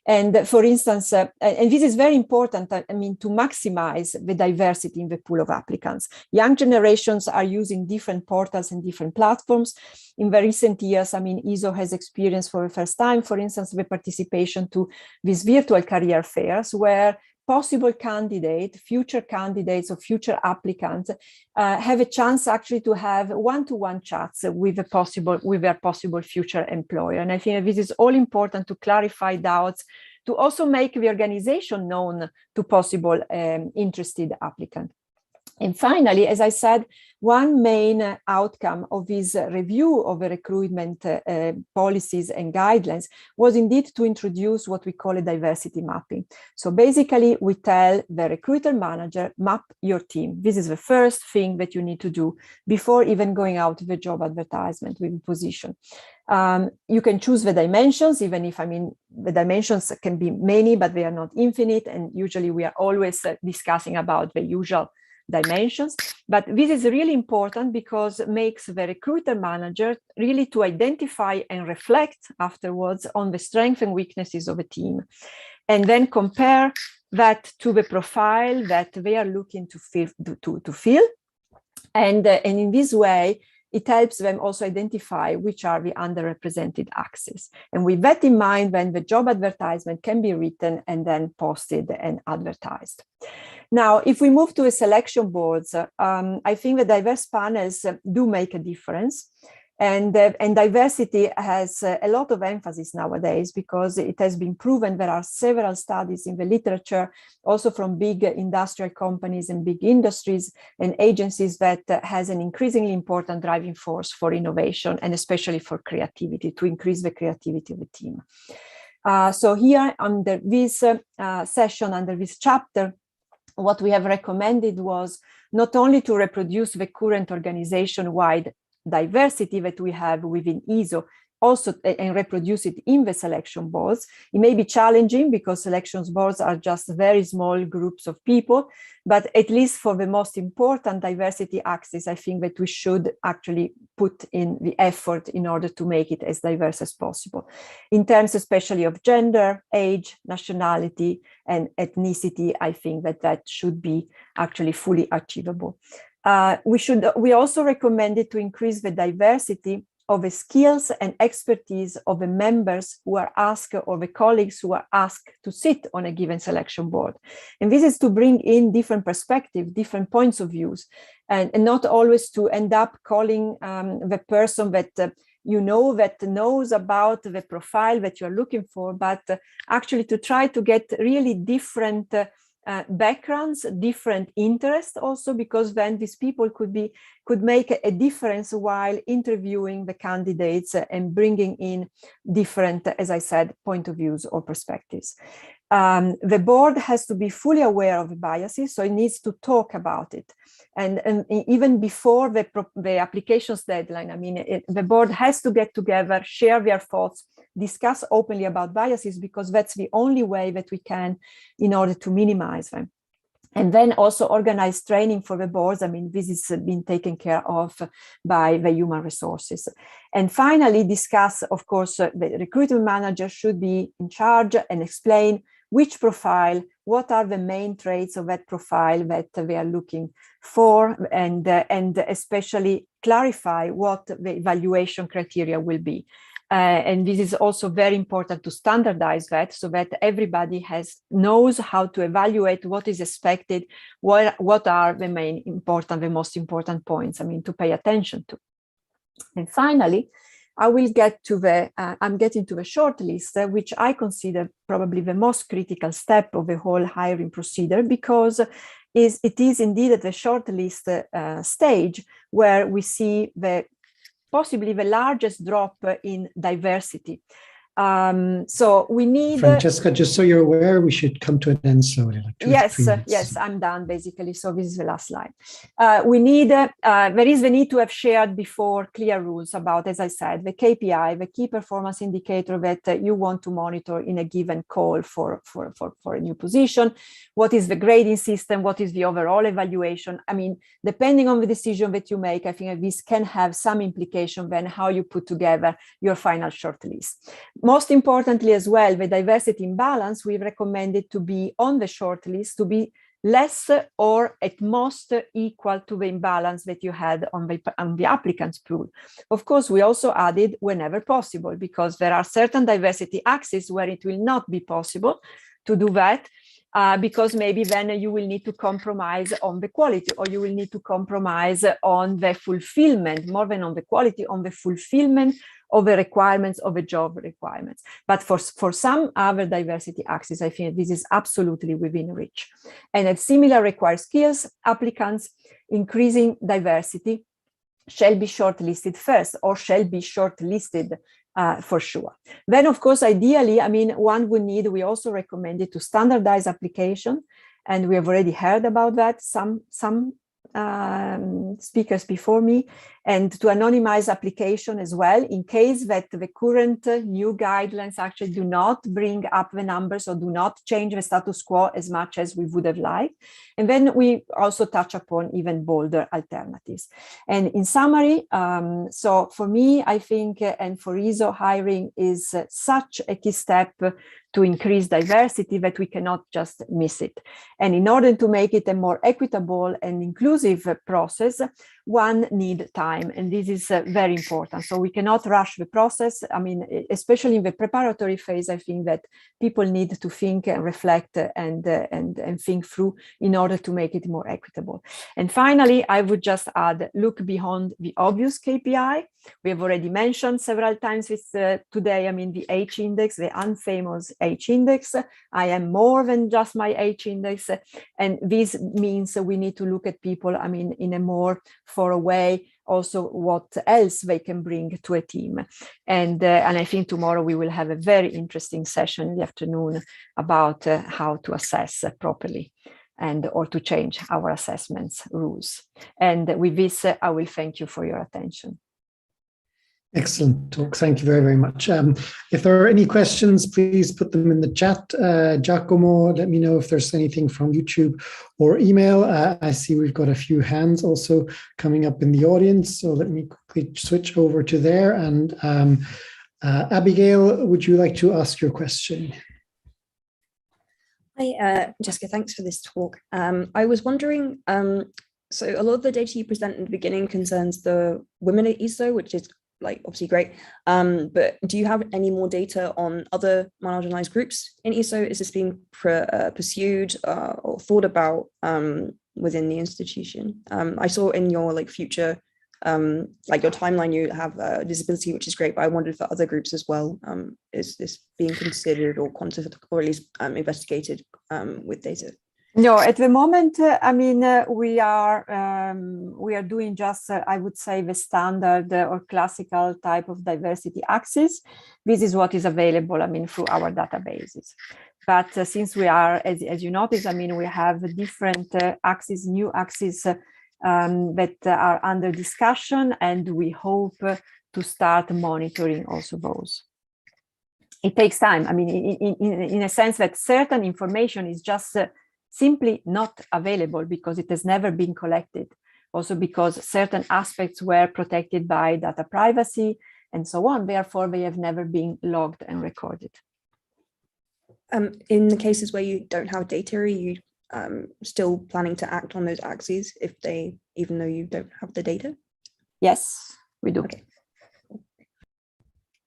And for instance, and this is very important, I mean, to maximize the diversity in the pool of applicants. Young generations are using different portals and different platforms. In the recent years, I mean, ESO has experienced for the first time, for instance, the participation to these virtual career fairs where possible future candidates or future applicants have a chance actually to have one-to-one chats with their possible future employer. And I think this is all important to clarify doubts, to also make the organization known to possible interested applicants. And finally, as I said, one main outcome of this review of the recruitment policies and guidelines was indeed to introduce what we call a diversity mapping. So basically, we tell the recruiter manager, map your team. This is the first thing that you need to do before even going out with a job advertisement with a position. You can choose the dimensions, even if, I mean, the dimensions can be many, but they are not infinite. And usually we are always discussing about the usual dimensions, but this is really important because it makes the recruiter manager really to identify and reflect afterwards on the strengths and weaknesses of a team, and then compare that to the profile that they are looking to fill. And in this way, it helps them also identify which are the underrepresented axes. And with that in mind, then the job advertisement can be written and then posted and advertised. Now, if we move to a selection boards, I think the diverse panels do make a difference. And diversity has a lot of emphasis nowadays because it has been proven. There are several studies in the literature, also from big industrial companies and big industries and agencies, that has an increasingly important driving force for innovation and especially for creativity, to increase the creativity of the team. So here under this session, under this chapter, what we have recommended was not only to reproduce the current organization-wide diversity that we have within ESO, also and reproduce it in the selection boards. It may be challenging because selection boards are just very small groups of people, but at least for the most important diversity axis, I think that we should actually put in the effort in order to make it as diverse as possible. In terms especially of gender, age, nationality, and ethnicity, I think that should be actually fully achievable. We also recommended to increase the diversity of the skills and expertise of the members who are asked, or the colleagues who are asked to sit on a given selection board. And this is to bring in different perspectives, different points of views, and not always to end up calling the person that that knows about the profile that you're looking for, but actually to try to get really different backgrounds, different interests also, because then these people could make a difference while interviewing the candidates and bringing in different, as I said, point of views or perspectives. The board has to be fully aware of the biases, so it needs to talk about it. And even before the applications deadline, I mean, the board has to get together, share their thoughts, discuss openly about biases, because that's the only way that we can in order to minimize them. And then also organize training for the boards. I mean, this has been taken care of by the human resources. And finally, discuss, of course, the recruitment manager should be in charge and explain which profile, what are the main traits of that profile that they are looking for, and especially clarify what the evaluation criteria will be. And this is also very important to standardize that, so that everybody knows how to evaluate what is expected, what are the most important points, I mean, to pay attention to. And finally, I will get to I'm getting to the shortlist, which I consider probably the most critical step of the whole hiring procedure, because it is indeed at the shortlist stage where we see possibly the largest drop in diversity. So we need Francesca, just so you're aware, we should come to an end slowly. Like 2 or 3 minutes. Yes, I'm done basically. So this is the last slide. We need there is the need to have shared before clear rules about, as I said, the KPI, the key performance indicator that you want to monitor in a given call for a new position. What is the grading system? What is the overall evaluation? I mean, depending on the decision that you make, I think this can have some implication then how you put together your final shortlist. Most importantly as well, the diversity imbalance, we've recommended to be on the shortlist to be less or at most equal to the imbalance that you had on the applicants pool. Of course, we also added whenever possible, because there are certain diversity axes where it will not be possible to do that, because maybe then you will need to compromise on the quality, or you will need to compromise on the fulfillment, more than on the quality, on the fulfillment of the requirements of the job requirements. But for some other diversity axes, I think this is absolutely within reach. And at similar required skills, applicants increasing diversity shall be shortlisted first, or shall be shortlisted for sure. Then, of course, ideally, I mean, one would need, we also recommended to standardize application, and we have already heard about that, some speakers before me, and to anonymize application as well, in case that the current new guidelines actually do not bring up the numbers or do not change the status quo as much as we would have liked. And then we also touch upon even bolder alternatives. And in summary, so for me, I think, and for ESO, hiring is such a key step to increase diversity that we cannot just miss it. And in order to make it a more equitable and inclusive process, one need time, and this is very important. So we cannot rush the process. I mean, especially in the preparatory phase, I think that people need to think and reflect and think through in order to make it more equitable. And finally, I would just add, look beyond the obvious KPI. We have already mentioned several times this today, I mean, the H index, the unfamous H index. I am more than just my H index. And this means we need to look at people, I mean, in a more thorough way, also what else they can bring to a team. And I think tomorrow we will have a very interesting session in the afternoon about how to assess properly and or to change our assessments rules. And with this, I will thank you for your attention. Excellent talk. Thank you very, very much. If there are any questions, please put them in the chat. Giacomo, let me know if there's anything from YouTube or email. I see we've got a few hands also coming up in the audience. So let me quickly switch over to there. And Abigail, would you like to ask your question? Hi, Jessica, thanks for this talk. I was wondering, so a lot of the data you present in the beginning concerns the women at ESO, which is like obviously great, but do you have any more data on other marginalized groups in ESO? Is this being pursued or thought about within the institution? I saw in your like future, like your timeline, you have disability, which is great, but I wondered for other groups as well. Is this being considered or quantified or at least investigated with data? No, at the moment, I mean, we are doing just, I would say, the standard or classical type of diversity axis. This is what is available, I mean, through our databases. But since we are, as you notice, I mean, we have different axes, new axes that are under discussion, and we hope to start monitoring also those. It takes time. I mean, in a sense that certain information is just simply not available because it has never been collected. Also because certain aspects were protected by data privacy and so on. Therefore, they have never been logged and recorded. In the cases where you don't have data, are you still planning to act on those axes if they, even though you don't have the data? Yes, we do. Okay.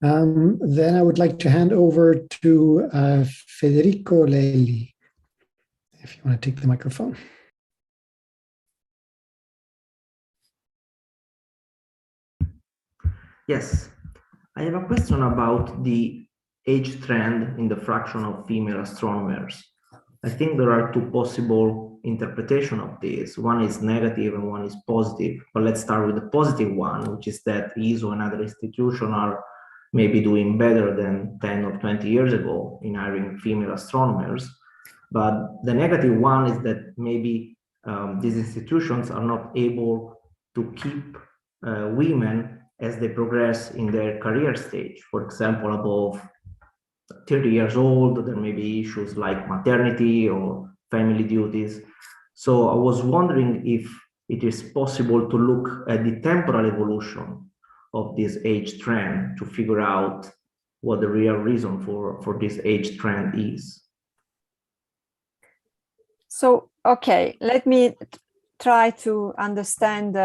Then I would like to hand over to Federico Lelli, if you want to take the microphone. Yes, I have a question about the age trend in the fraction of female astronomers. I think there are two possible interpretations of this. One is negative and one is positive. But let's start with the positive one, which is that ESO and other institutions are maybe doing better than 10 or 20 years ago in hiring female astronomers. But the negative one is that maybe these institutions are not able to keep women as they progress in their career stage. For example, above 30 years old, there may be issues like maternity or family duties. So I was wondering if it is possible to look at the temporal evolution of this age trend to figure out what the real reason for this age trend is. So, okay, let me try to understand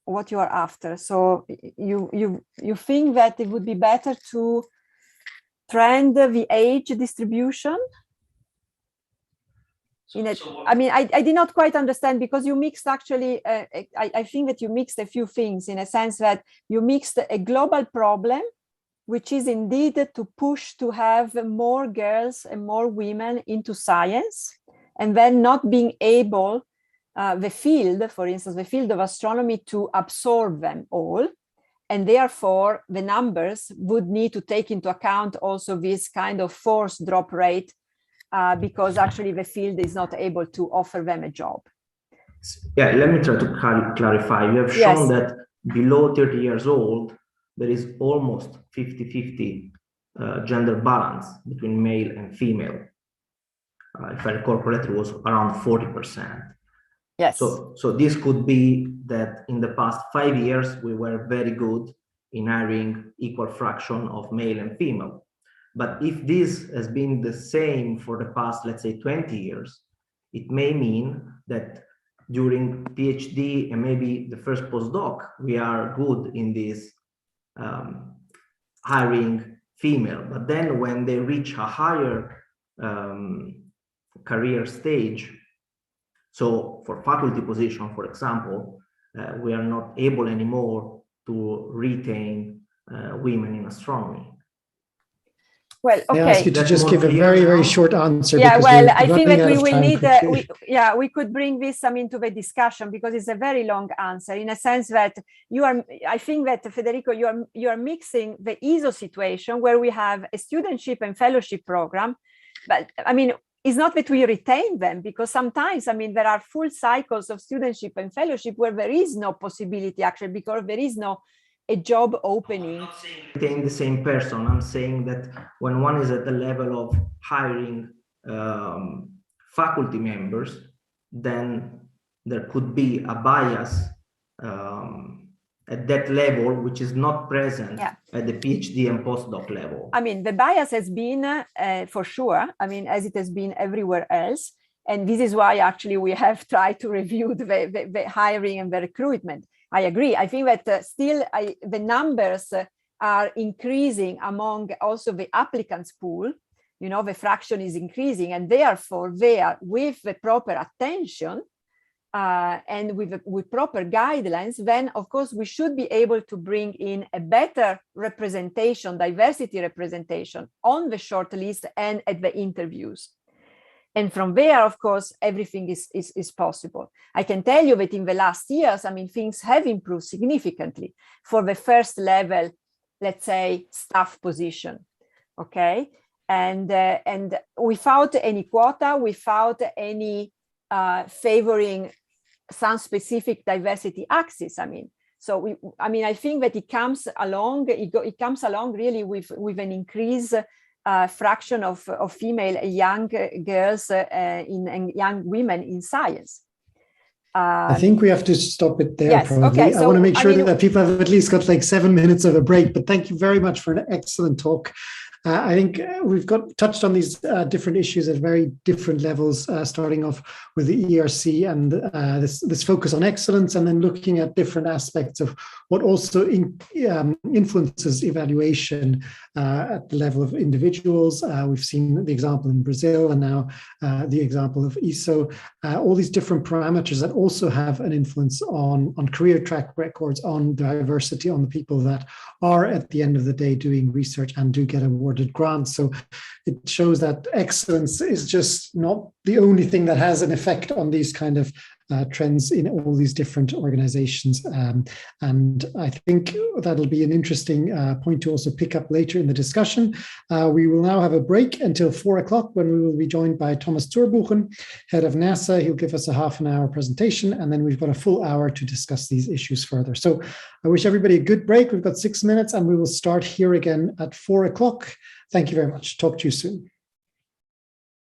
what you are after. So you think that it would be better to trend the age distribution? I mean, I did not quite understand, because you mixed actually, I think that you mixed a few things, in a sense that you mixed a global problem, which is indeed to push to have more girls and more women into science, and then not being able, the field, for instance, the field of astronomy, to absorb them all. And therefore, the numbers would need to take into account also this kind of forced drop rate, because actually the field is not able to offer them a job. Yeah, let me try to clarify. You have shown that below 30 years old, there is almost 50-50 gender balance between male and female. If I recall correctly, it was around 40%. Yes. So this could be that in the past 5 years, we were very good in hiring equal fraction of male and female. But if this has been the same for the past, let's say, 20 years, it may mean that during PhD and maybe the first postdoc, we are good in this hiring female. But then when they reach a higher career stage, so for faculty position, for example, we are not able anymore to retain women in astronomy. Well, okay. I ask you to just give a very, very short answer. Yeah, well, I think that we will need, we could bring this to the discussion, because it's a very long answer, in a sense that I think that, Federico, you are mixing the ESO situation, where we have a studentship and fellowship program. But I mean, it's not that we retain them, because sometimes, I mean, there are full cycles of studentship and fellowship where there is no possibility, actually, because there is no a job opening. I'm not saying retain the same person. I'm saying that when one is at the level of hiring faculty members, then there could be a bias at that level, which is not present at the PhD and postdoc level. I mean, the bias has been, for sure, I mean, as it has been everywhere else. And this is why actually we have tried to review the hiring and the recruitment. I agree. I think that still the numbers are increasing among also the applicants pool. You know, the fraction is increasing, and therefore there, with the proper attention and with proper guidelines, then of course we should be able to bring in a better representation, diversity representation on the short list and at the interviews. And from there, of course, everything is possible. I can tell you that in the last years, I mean, things have improved significantly for the first level, let's say, staff position, okay? And without any quota, without any favoring some specific diversity axis, I mean. So, I think that it comes along, it comes along really with an increase fraction of female young girls and young women in science. I think we have to stop it there. Yes, probably. okay, so, I want to make sure that people have at least got like 7 minutes of a break, but thank you very much for an excellent talk. I think we've touched on these different issues at very different levels, starting off with the ERC and this focus on excellence, and then looking at different aspects of what also influences evaluation at the level of individuals. We've seen the example in Brazil, and now the example of ESO, all these different parameters that also have an influence on career track records, on diversity, on the people that are at the end of the day doing research and do get awarded grants. So it shows that excellence is just not the only thing that has an effect on these kind of trends in all these different organizations. And I think that'll be an interesting point to also pick up later in the discussion. We will now have a break until 4 o'clock, when we will be joined by Thomas Zurbuchen, head of NASA. He'll give us a half-an-hour presentation, and then we've got a full hour to discuss these issues further. So I wish everybody a good break. We've got 6 minutes, and we will start here again at 4 o'clock. Thank you very much. Talk to you soon.